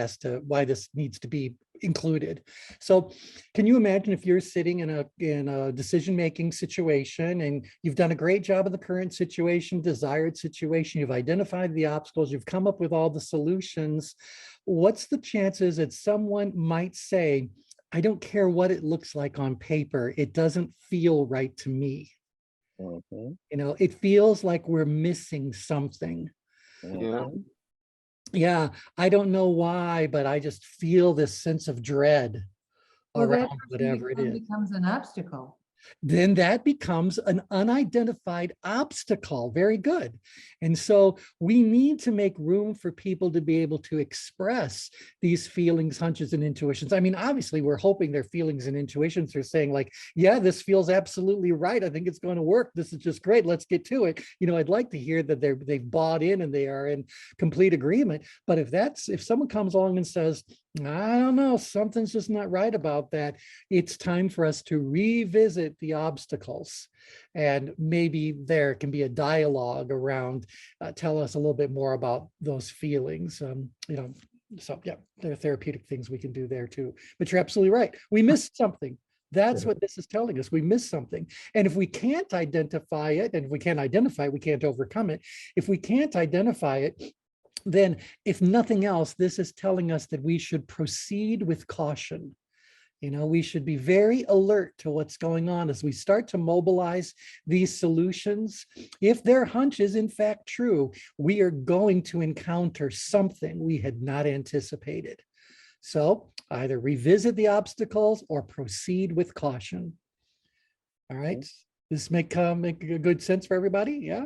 needs to be included. So can you imagine if you're sitting in a decision-making situation, and you've done a great job of the current situation, desired situation, you've identified the obstacles, you've come up with all the solutions. What's the chances that someone might say, I don't care what it looks like on paper, it doesn't feel right to me? You know, it feels like we're missing something.
Yeah.
Yeah, I don't know why, but I just feel this sense of dread around whatever it is.
Becomes an obstacle.
Then that becomes an unidentified obstacle. Very good. And so we need to make room for people to be able to express these feelings, hunches, and intuitions. I mean, obviously, we're hoping their feelings and intuitions are saying like, yeah, this feels absolutely right. I think it's going to work. This is just great. Let's get to it. You know, I'd like to hear that they've bought in and they are in complete agreement. But if someone comes along and says, I don't know, something's just not right about that, it's time for us to revisit the obstacles. And maybe there can be a dialogue around, tell us a little bit more about those feelings. You know, so yeah, there are therapeutic things we can do there too. But you're absolutely right. We missed something. That's what this is telling us. We missed something. And if we can't identify it, and if we can't identify it, we can't overcome it. If we can't identify it, then if nothing else, this is telling us that we should proceed with caution. You know, we should be very alert to what's going on as we start to mobilize these solutions. If their hunch is in fact true, we are going to encounter something we had not anticipated. So either revisit the obstacles or proceed with caution. All right. This make a good sense for everybody? Yeah.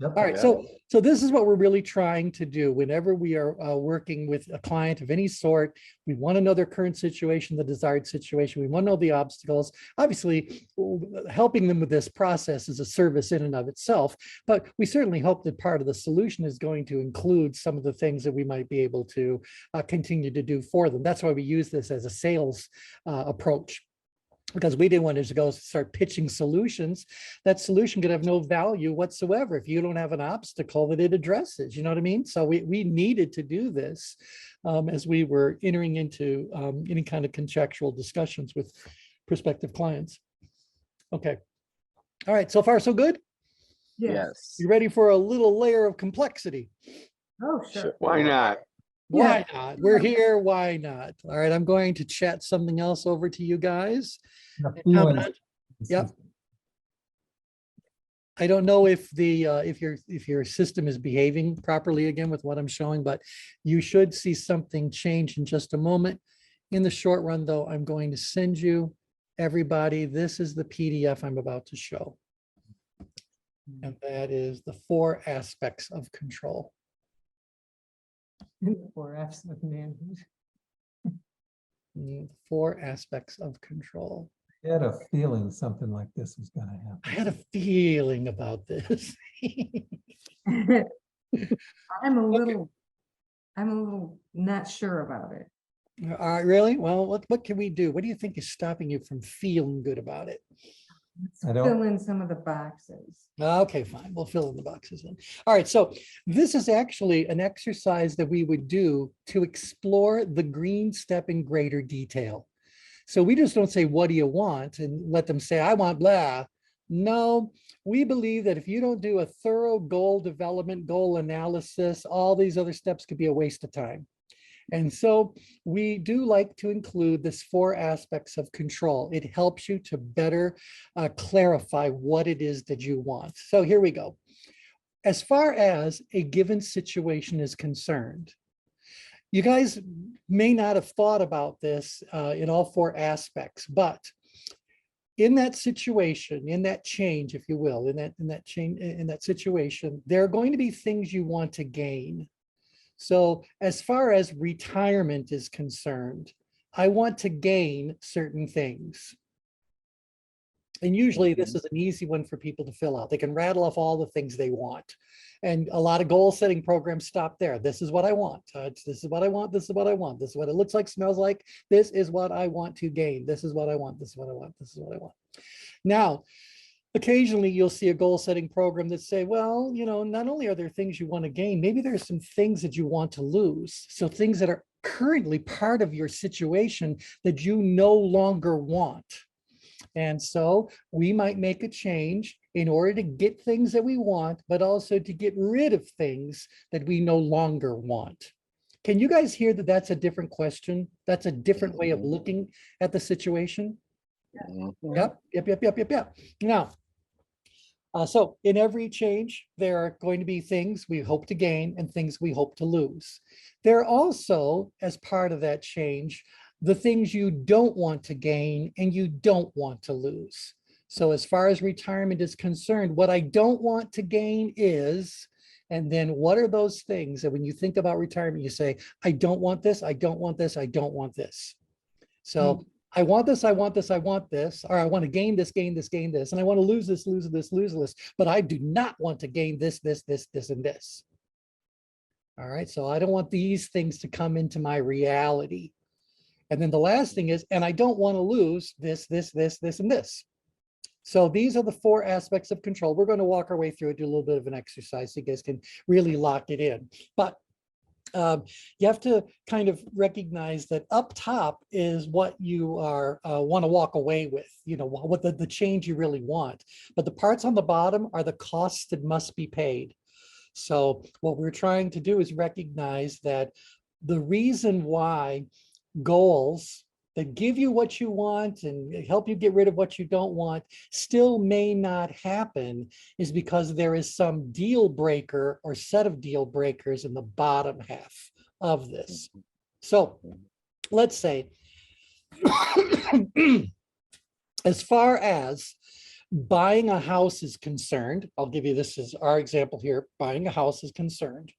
Yep.
All right, so this is what we're really trying to do. Whenever we are working with a client of any sort, we want to know their current situation, the desired situation. We want to know the obstacles. Obviously, helping them with this process is a service in and of itself, but we certainly hope that part of the solution is going to include some of the things that we might be able to continue to do for them. That's why we use this as a sales approach, because we didn't want to go start pitching solutions. That solution could have no value whatsoever if you don't have an obstacle that it addresses, you know what I mean? So we needed to do this as we were entering into any kind of conjectural discussions with prospective clients. Okay. All right, so far so good?
Yes.
You ready for a little layer of complexity?
Oh, sure.
Why not?
Why not? We're here, why not? All right, I'm going to chat something else over to you guys.
The
And
feelings-
comment- Yep. I don't know if the if your system is behaving properly again with what I'm showing, but you should see something change in just a moment. In the short run, though, I'm going to send you, everybody, this is the PDF I'm about to show. And that is the 4 aspects of control.
4 F's of manhood.
4 aspects of control.
I had a feeling something like this was gonna happen.
I had a feeling about this.
I'm a little not sure about it.
All right, really? Well, what can we do? What do you think is stopping you from feeling good about it?
I
Fill
don't,
in some of the boxes.
Okay, fine. We'll fill in the boxes then. All right, so this is actually an exercise that we would do to explore the green step in greater detail. So we just don't say, what do you want? And let them say, I want blah. No, we believe that if you don't do a thorough goal development, goal analysis, all these other steps could be a waste of time. And so we do like to include this 4 aspects of control. It helps you to better clarify what it is that you want. So here we go. As far as a given situation is concerned, you guys may not have thought about this in all 4 aspects, but in that situation, in that change, if you will, in that situation, there are going to be things you want to gain. So as far as retirement is concerned, I want to gain certain things. And usually this is an easy one for people to fill out. They can rattle off all the things they want. And a lot of goal setting programs stop there. This is what I want. This is what I want. This is what I want. This is what it looks like, smells like. This is what I want to gain. This is what I want. This is what I want. This is what I want. Now, occasionally you'll see a goal setting program that say, well, you know, not only are there things you want to gain, maybe there's some things that you want to lose. So things that are currently part of your situation that you no longer want. And so we might make a change in order to get things that we want, but also to get rid of things that we no longer want. Can you guys hear that that's a different question? That's a different way of looking at the situation? Yep. Now, so in every change, there are going to be things we hope to gain and things we hope to lose. There are also, as part of that change, the things you don't want to gain and you don't want to lose. So as far as retirement is concerned, what I don't want to gain is, and then what are those things that when you think about retirement, you say, I don't want this, I don't want this, I don't want this. So I want this, I want this, I want this, or I want to gain this, gain this, gain this, and I want to lose this, lose this, lose this, but I do not want to gain this, this, this, this, and this. All right, so I don't want these things to come into my reality. And then the last thing is, and I don't want to lose this, this, this, this, and this. So these are the 4 aspects of control. We're going to walk our way through it, do a little bit of an exercise so you guys can really lock it in. But you have to kind of recognize that up top is what you are want to walk away with, you know, what the change you really want. But the parts on the bottom are the costs that must be paid. So what we're trying to do is recognize that the reason why goals that give you what you want and help you get rid of what you don't want still may not happen is because there is some deal breaker or set of deal breakers in the bottom half of this. So let's say, as far as buying a house is concerned, I'll give you this as our example here, buying a house is concerned.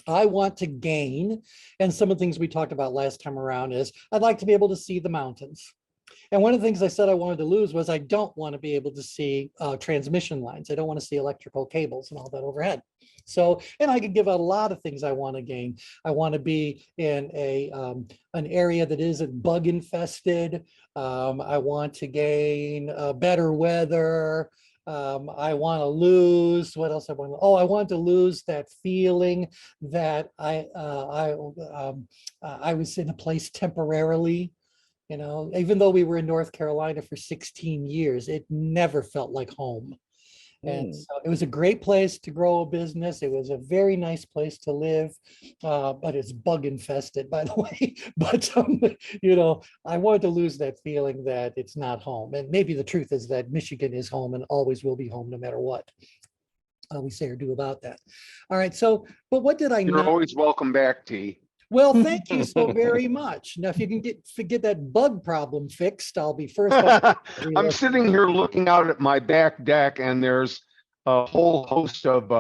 I want to gain, and some of the things we talked about last time around is I'd like to be able to see the mountains. And one of the things I said I wanted to lose was I don't want to be able to see transmission lines. I don't want to see electrical cables and all that overhead. So, and I could give out a lot of things I want to gain. I want to be in an area that isn't bug infested. I want to gain better weather. I want to lose, what else I want? Oh, I want to lose that feeling that I was in a place temporarily. You know, even though we were in North Carolina for 16 years, it never felt like home. And so it was a great place to grow a business. It was a very nice place to live, but it's bug infested, by the way. But, you know, I wanted to lose that feeling that it's not home. And maybe the truth is that Michigan is home and always will be home no matter what we say or do about that. All right. So, but what did I
You're
not?
always welcome back, T.
Well, thank you so very much. Now, if you can get that bug problem fixed, I'll be first. Up
I'm sitting here looking out at my back deck, and there's a whole host of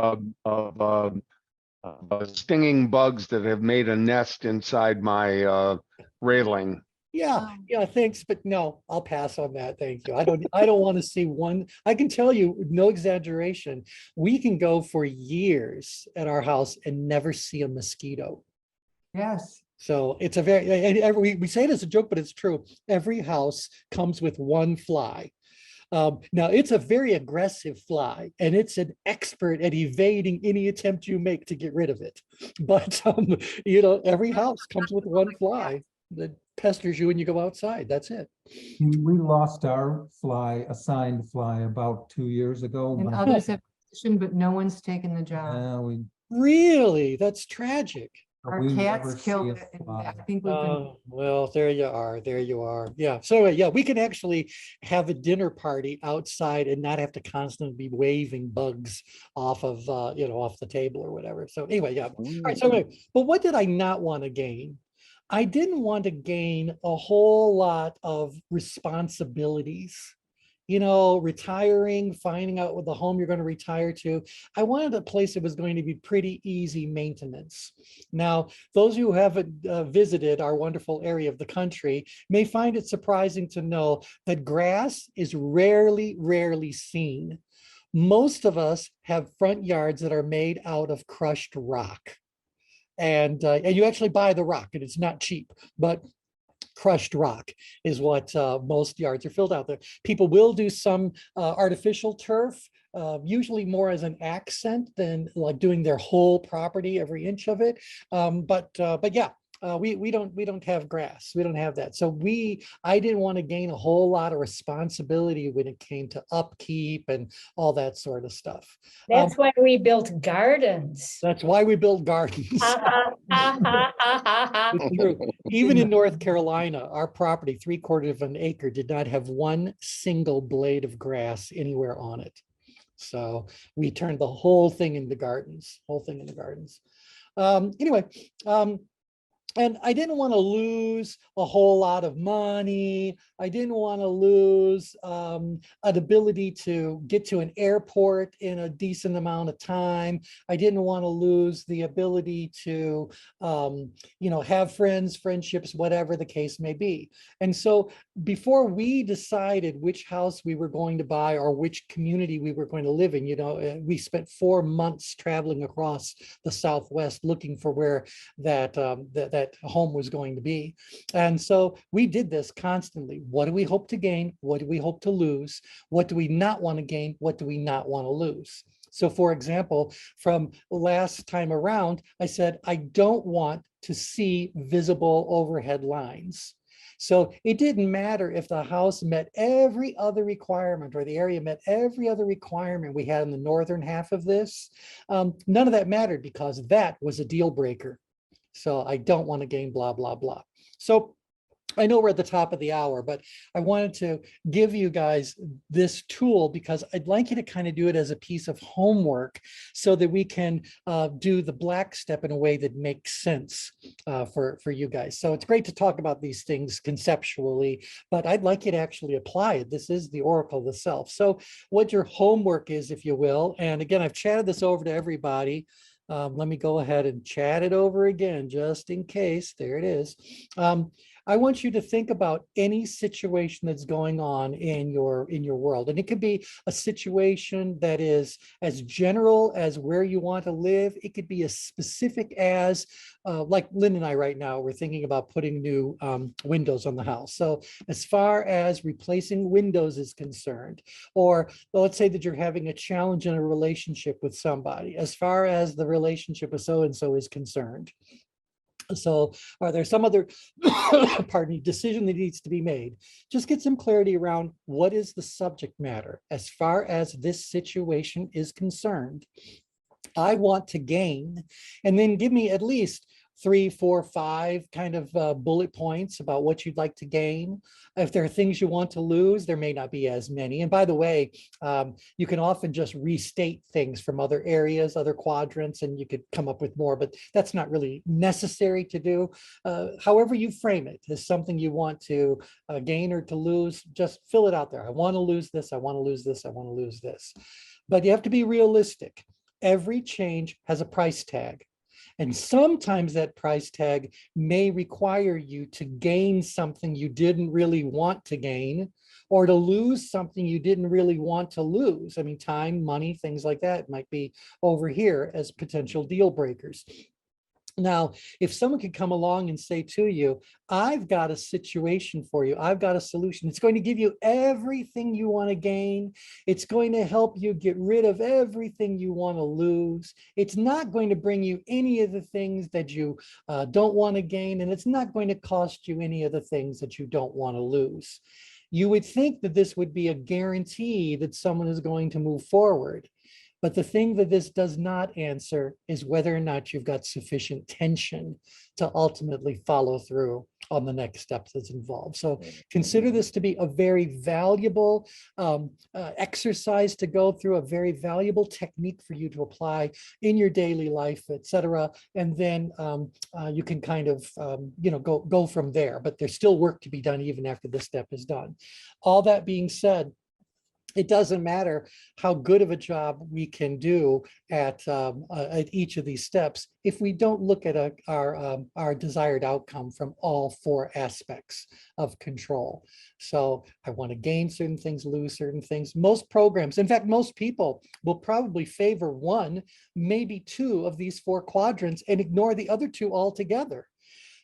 stinging bugs that have made a nest inside my railing.
Yeah, yeah, thanks, but no, I'll pass on that. Thank you. I don't want to see one. I can tell you, no exaggeration, we can go for years at our house and never see a mosquito.
Yes.
So it's a very, we say it as a joke, but it's true. Every house comes with one fly. Now it's a very aggressive fly, and it's an expert at evading any attempt you make to get rid of it. But you know, every house comes with one fly that pesters you when you go outside. That's it.
We lost our assigned fly about 2 years ago.
And
but-
others have positioned, but no one's taken the job.
Yeah,
Really? That's tragic.
Our
we
cats
never
killed
see a
it. and
fly.
I think we've been,
Well, there you are. There you are. Yeah. So anyway, yeah, we can actually have a dinner party outside and not have to constantly be waving bugs off of, you know, off the table or whatever. So anyway, yeah. All right. So anyway, but what did I not want to gain? I didn't want to gain a whole lot of responsibilities. You know, retiring, finding out what the home you're going to retire to. I wanted a place that was going to be pretty easy maintenance. Now, those who haven't visited our wonderful area of the country may find it surprising to know that grass is rarely seen. Most of us have front yards that are made out of crushed rock. And you actually buy the rock, and it's not cheap, but crushed rock is what most yards are filled out there. People will do some artificial turf, usually more as an accent than like doing their whole property, every inch of it. But yeah, we don't have grass. We don't have that. So I didn't want to gain a whole lot of responsibility when it came to upkeep and all that sort of stuff.
That's why we built gardens.
That's why we build gardens. It's true. Even in North Carolina, our property, 3/4 of an acre, did not have one single blade of grass anywhere on it. So we turned the whole thing into gardens, Anyway, and I didn't want to lose a whole lot of money. I didn't want to lose an ability to get to an airport in a decent amount of time. I didn't want to lose the ability to, you know, have friendships, whatever the case may be. And so before we decided which house we were going to buy or which community we were going to live in, you know, we spent 4 months traveling across the Southwest looking for where that home was going to be. And so we did this constantly. What do we hope to gain? What do we hope to lose? What do we not want to gain? What do we not want to lose? So for example, from last time around, I said, I don't want to see visible overhead lines. So it didn't matter if the house met every other requirement or the area met every other requirement we had in the northern half of this. None of that mattered because that was a deal breaker. So I don't want to gain blah, blah, blah. So I know we're at the top of the hour, but I wanted to give you guys this tool because I'd like you to kind of do it as a piece of homework so that we can do the black step in a way that makes sense for you guys. So it's great to talk about these things conceptually, but I'd like you to actually apply it. This is the oracle of the self. So what your homework is, if you will, and again, I've chatted this over to everybody. Let me go ahead and chat it over again, just in case. There it is. I want you to think about any situation that's going on in your world. And it could be a situation that is as general as where you want to live. It could be as specific as, like Lynn and I right now, we're thinking about putting new windows on the house. So as far as replacing windows is concerned, or well, let's say that you're having a challenge in a relationship with somebody, as far as the relationship with so-and-so is concerned. So are there some other, pardon me, decision that needs to be made? Just get some clarity around what is the subject matter as far as this situation is concerned. I want to gain, and then give me at least 3, 4, 5 kind of bullet points about what you'd like to gain. If there are things you want to lose, there may not be as many. And by the way, you can often just restate things from other areas, other quadrants, and you could come up with more, but that's not really necessary to do. However you frame it as something you want to gain or to lose, just fill it out there. I want to lose this, I want to lose this, I want to lose this. But you have to be realistic. Every change has a price tag. And sometimes that price tag may require you to gain something you didn't really want to gain, or to lose something you didn't really want to lose. I mean, time, money, things like that might be over here as potential deal breakers. Now, if someone could come along and say to you, I've got a situation for you, I've got a solution, it's going to give you everything you want to gain. It's going to help you get rid of everything you want to lose. It's not going to bring you any of the things that you don't want to gain, and it's not going to cost you any of the things that you don't want to lose. You would think that this would be a guarantee that someone is going to move forward. But the thing that this does not answer is whether or not you've got sufficient tension to ultimately follow through on the next steps that's involved. So consider this to be a very valuable exercise to go through, a very valuable technique for you to apply in your daily life, etc. And then you can kind of go from there. But there's still work to be done even after this step is done. All that being said, it doesn't matter how good of a job we can do at each of these steps if we don't look at our desired outcome from all 4 aspects of control. So I want to gain certain things, lose certain things. Most programs, in fact, most people will probably favor 1, maybe 2 of these 4 quadrants and ignore the other 2 altogether.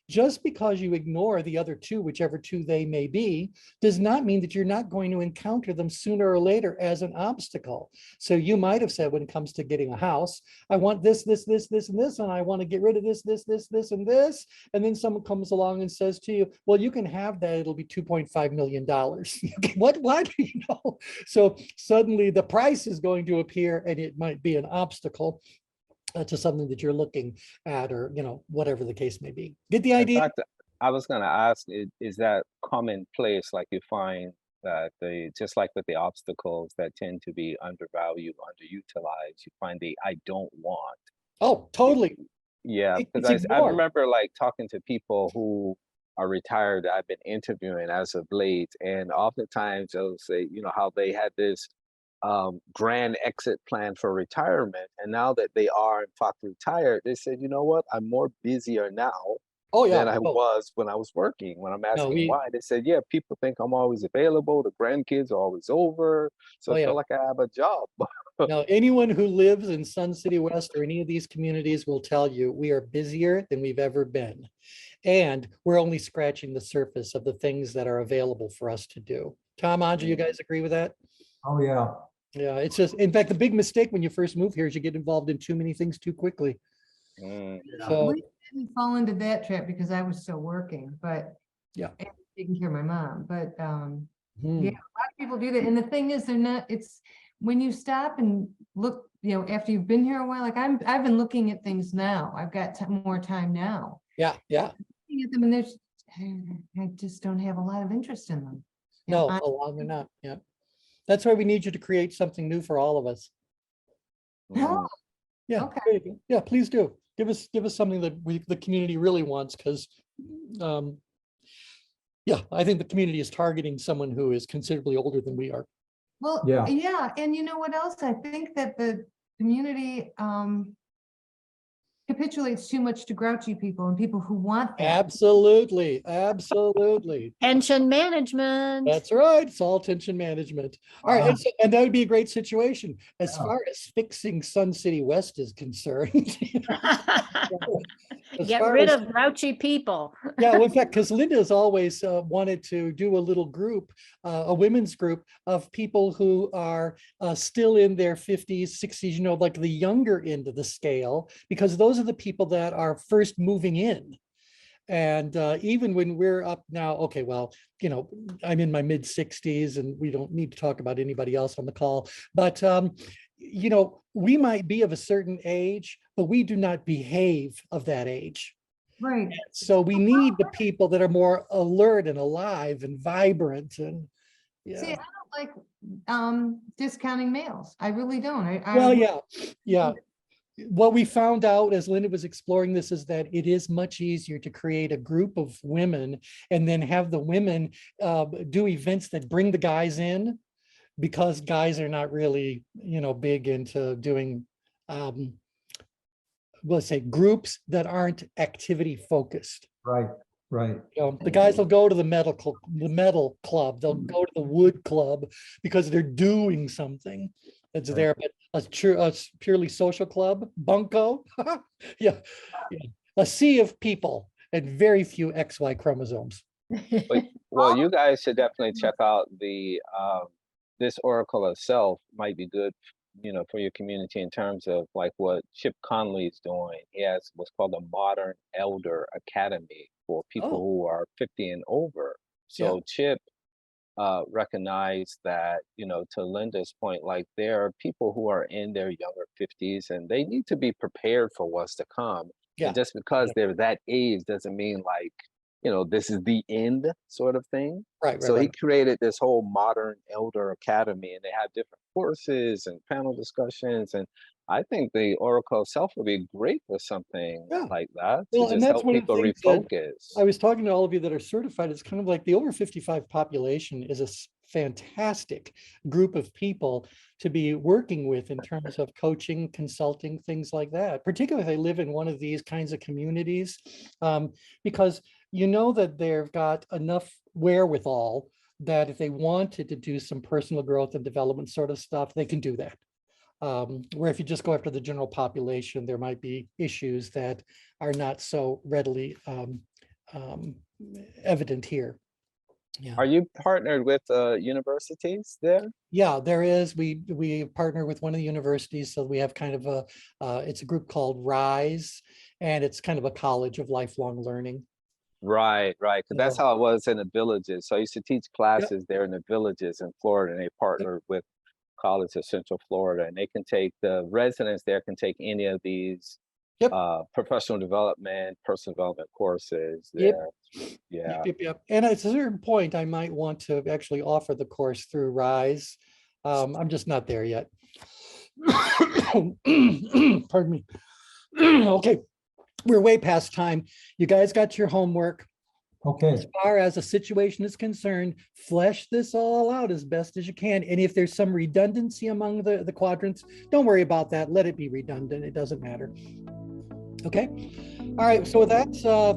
Just because you ignore the other 2, whichever 2 they may be, does not mean that you're not going to encounter them sooner or later as an obstacle. So you might have said, when it comes to getting a house, I want this, this, this, this, and this, and I want to get rid of this, this, this, this, and this. And then someone comes along and says to you, well, you can have that. It'll be $2.5 million. What? So suddenly the price is going to appear, and it might be an obstacle to something that you're looking at, or whatever the case may be. Get the idea?
In fact, I was going to ask, is that commonplace, like you find that just like with the obstacles that tend to be undervalued, underutilized, you find the I don't want.
Oh, totally.
Yeah, because I remember like talking to people who are retired that I've been interviewing as of late, and oftentimes they'll say, how they had this grand exit plan for retirement, and now that they are in fact retired, they said, you know what, I'm more busier now than I was when I was working. When I'm asking why, they said, yeah, people think I'm always available, the grandkids are always over, so I feel like I have a job.
Now, anyone who lives in Sun City West or any of these communities will tell you we are busier than we've ever been, and we're only scratching the surface of the things that are available for us to do. Tom, Anja, you guys agree with that?
Oh, yeah.
Yeah, it's just, in fact, the big mistake when you first move here is you get involved in too many things too quickly. So
We didn't fall into that trap because I was still working, but and taking care of my mom. But yeah, a lot of people do that. And the thing is, it's when you stop and look, after you've been here a while, like I've been looking at things now. I've got more time now.
Yeah.
Looking at them, and I just don't have a lot of interest in them.
No,
I-
a lot they're not. Yeah. That's why we need you to create something new for all of us.
Oh,
Yeah.
Okay.
there you go. Yeah, please do. Give us something that the community really wants, because yeah, I think the community is targeting someone who is considerably older than we are.
Well,
Yeah.
yeah, and you know what else? I think that the community capitulates too much to grouchy people and people who want that.
Absolutely, absolutely.
Pension management.
That's right. It's all tension management. All right, and that would be a great situation as
Yeah.
far as fixing Sun City West is concerned. As
Get
far
rid
as-
of grouchy people.
Yeah, well, in fact, because Linda's always wanted to do a little group, a women's group of people who are still in their 50s, 60s, you know, like the younger end of the scale, because those are the people that are first moving in. And even when we're up now, okay, well, you know, I'm in my mid 60s and we don't need to talk about anybody else on the call, but you know, we might be of a certain age, but we do not behave of that age.
Right.
So we need the people that are more alert and alive and vibrant and
See,
yeah.
I don't like discounting males. I really don't.
Well, yeah. What we found out as Linda was exploring this is that it is much easier to create a group of women and then have the women do events that bring the guys in, because guys are not really, you know, big into doing let's say groups that aren't activity focused.
Right, right.
You know, the guys will go to the metal club, they'll go to the wood club because they're doing something that's
Right.
there. But a purely social club, bunco, yeah, a sea of people and very few XY chromosomes.
Well, you guys should definitely check out the this Oracle itself. Might be good, you know, for your community in terms of like what Chip Conley is doing. He has what's called a Modern Elder Academy for people
Oh.
who are 50 and over. So Chip recognized that, you know, to Linda's point, like there are people who are in their younger 50s and they need to be prepared for what's to come.
Yeah.
And just because they're that age doesn't mean like, you know, this is the end sort of thing.
Right,
So he
right.
created this whole Modern Elder Academy, and they have different courses and panel discussions. And I think the Oracle itself would be great for something
Yeah.
like that
Well,
to
and
just
that's
help
one of the
people
things that
refocus.
I was talking to all of you that are certified. It's kind of like the over 55 population is a fantastic group of people to be working with in terms of coaching, consulting, things like that, particularly if they live in one of these kinds of communities, because you know that they've got enough wherewithal that if they wanted to do some personal growth and development sort of stuff, they can do that. Where if you just go after the general population, there might be issues that are not so readily evident here. Yeah.
Are you partnered with universities there?
Yeah, there is. We partner with one of the universities, so we have kind of a it's a group called RISE, and it's kind of a college of lifelong learning.
Right, right. Because that's
So-
how it was in the villages. So I used to teach classes there in the villages in Florida, and they partnered with College of Central Florida, and they can take the residents there can take any of these
Yep.
Professional development, personal development courses
Yep.
there. Yeah.
Yep. And at a certain point, I might want to actually offer the course through RISE. I'm just not there yet. Pardon me. Okay, we're way past time. You guys got your homework.
Okay,
As far as a situation is concerned, flesh this all out as best as you can. And if there's some redundancy among the quadrants, don't worry about that. Let it be redundant. It doesn't matter. Okay. All right. So with that,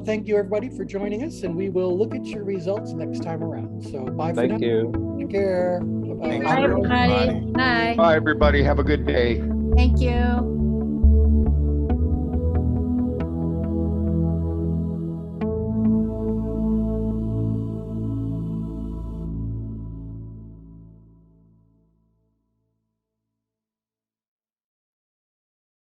thank you everybody for joining us, and we will look at your results next time around. So bye for now.
Thank you.
Take care. Bye-bye.
Thanks,
Bye, everybody.
everybody.
Bye.
Bye, everybody. Have a good day.
Thank you.